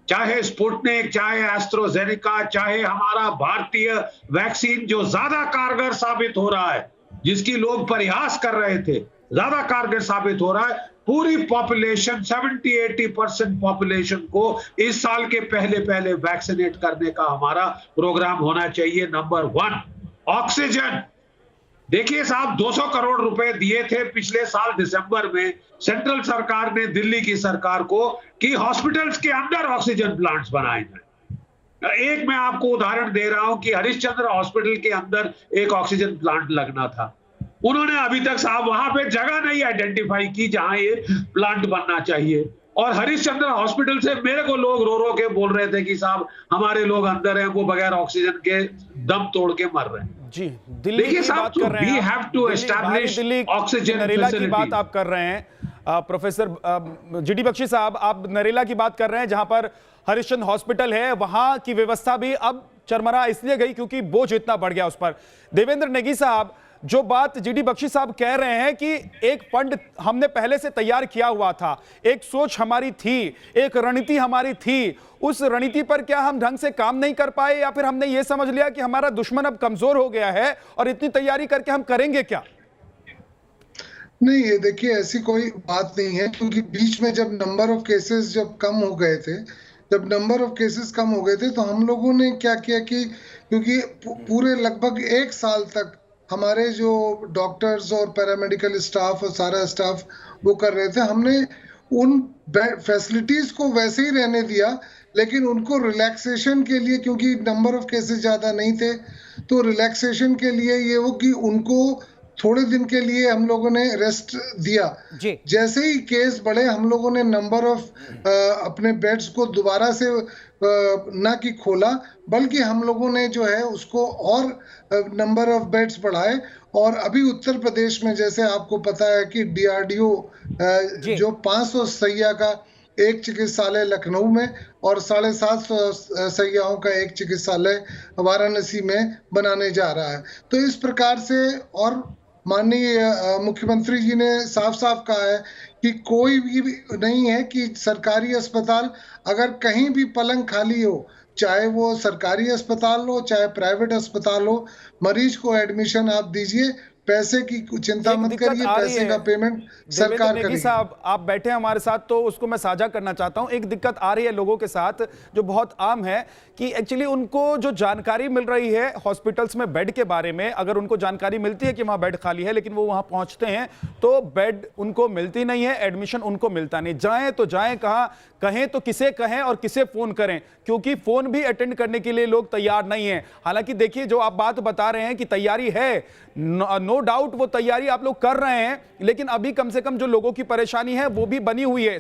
[SPEAKER 7] चाहे स्पुतनिक, चाहे एस्ट्राजेनेका, चाहे हमारा भारतीय वैक्सीन जो ज्यादा कारगर साबित हो रहा है, जिसकी लोग परिहास कर रहे थे, ज्यादा कारगर साबित हो रहा है। पूरी पॉपुलेशन 70-80% पॉपुलेशन को इस साल के पहले वैक्सीनेट करने का हमारा प्रोग्राम होना चाहिए। Number 1, oxygen. देखिए साहब, 200 करोड़ रुपए दिए थे पिछले साल दिसंबर में सेंट्रल सरकार ने दिल्ली की सरकार को कि हॉस्पिटल्स के अंदर ऑक्सीजन प्लांट्स बनाए जाए। एक मैं आपको उदाहरण दे रहा हूं कि हरिश्चंद्र हॉस्पिटल के अंदर एक ऑक्सीजन प्लांट लगना था। उन्होंने अभी तक साहब वहां पे जगह नहीं आइडेंटिफाई की जहां ये प्लांट बनना चाहिए। और हरिश्चंद्र हॉस्पिटल से मेरे को लोग रो रो के बोल रहे थे कि साहब हमारे लोग अंदर हैं, वो बगैर ऑक्सीजन के दम तोड़ के मर रहे हैं।
[SPEAKER 2] जी, दिल्ली की बात कर रहे हैं,
[SPEAKER 7] we have to establish oxygen
[SPEAKER 2] Narela की
[SPEAKER 7] facility।
[SPEAKER 2] बात आप कर रहे हैं प्रोफेसर जीडी बख्शी साहब, आप नरेला की बात कर रहे हैं जहां पर हरिश्चंद्र हॉस्पिटल है, वहां की व्यवस्था भी अब चरमरा इसलिए गई क्योंकि बोझ इतना बढ़ गया उस पर। देवेंद्र नेगी साहब, जो बात जीडी बख्शी साहब कह रहे हैं कि एक फंड हमने पहले से तैयार किया हुआ था, एक सोच हमारी थी, एक रणनीति हमारी थी, उस रणनीति पर क्या हम ढंग से काम नहीं कर पाए या फिर हमने ये समझ लिया कि हमारा दुश्मन अब कमजोर हो गया है और इतनी तैयारी करके हम करेंगे क्या?
[SPEAKER 8] नहीं, ये देखिए ऐसी कोई बात नहीं है, क्योंकि बीच में जब नंबर ऑफ केसेस जब कम हो गए थे, तो हम लोगों ने क्या किया कि क्योंकि पूरे लगभग 1 साल तक हमारे जो डॉक्टर्स और पैरामेडिकल स्टाफ और सारा स्टाफ वो कर रहे थे, हमने उन फैसिलिटीज को वैसे ही रहने दिया, लेकिन उनको रिलैक्सेशन के लिए, क्योंकि नंबर ऑफ केसेस ज़्यादा नहीं थे, तो रिलैक्सेशन के लिए ये हो कि उनको थोड़े दिन के लिए हम लोगों ने रेस्ट दिया। जैसे ही केस बढ़े, हम लोगों ने नंबर ऑफ अपने बेड्स को दोबारा से ना कि खोला, बल्कि हम लोगों ने जो है उसको और नंबर ऑफ बेड्स बढ़ाए। और अभी उत्तर प्रदेश में जैसे आपको पता है कि DRDO जो 500 सैया का एक चिकित्सालय लखनऊ में और 750 सैयाओं का एक चिकित्सालय वाराणसी में बनाने जा रहा है। तो इस प्रकार से, और माननीय मुख्यमंत्री जी ने साफ साफ कहा है कि कोई भी नहीं है कि सरकारी अस्पताल अगर कहीं भी पलंग खाली हो, चाहे वो सरकारी अस्पताल हो चाहे प्राइवेट अस्पताल हो, मरीज को एडमिशन आप दीजिए, पैसे की चिंता मत करिए, पैसे का पेमेंट सरकार करेगी।
[SPEAKER 2] साहब, आप बैठे हैं हमारे साथ तो उसको मैं साझा करना चाहता हूं। एक दिक्कत आ रही है लोगों के साथ जो बहुत आम है कि एक्चुअली उनको जो जानकारी मिल रही है हॉस्पिटल्स में बेड के बारे में, अगर उनको जानकारी मिलती है कि वहां बेड खाली है, लेकिन वो वहां पहुंचते हैं तो बेड उनको मिलती नहीं है, एडमिशन उनको मिलता नहीं। जाएं तो जाएं कहां, कहें तो किसे कहें और किसे फोन करें, क्योंकि फोन भी अटेंड करने के लिए लोग तैयार नहीं है। हालांकि देखिए, जो आप बात बता रहे हैं कि तैयारी है, नो डाउट वो तैयारी आप लोग कर रहे हैं, लेकिन अभी कम से कम जो लोगों की परेशानी है वो भी बनी हुई है।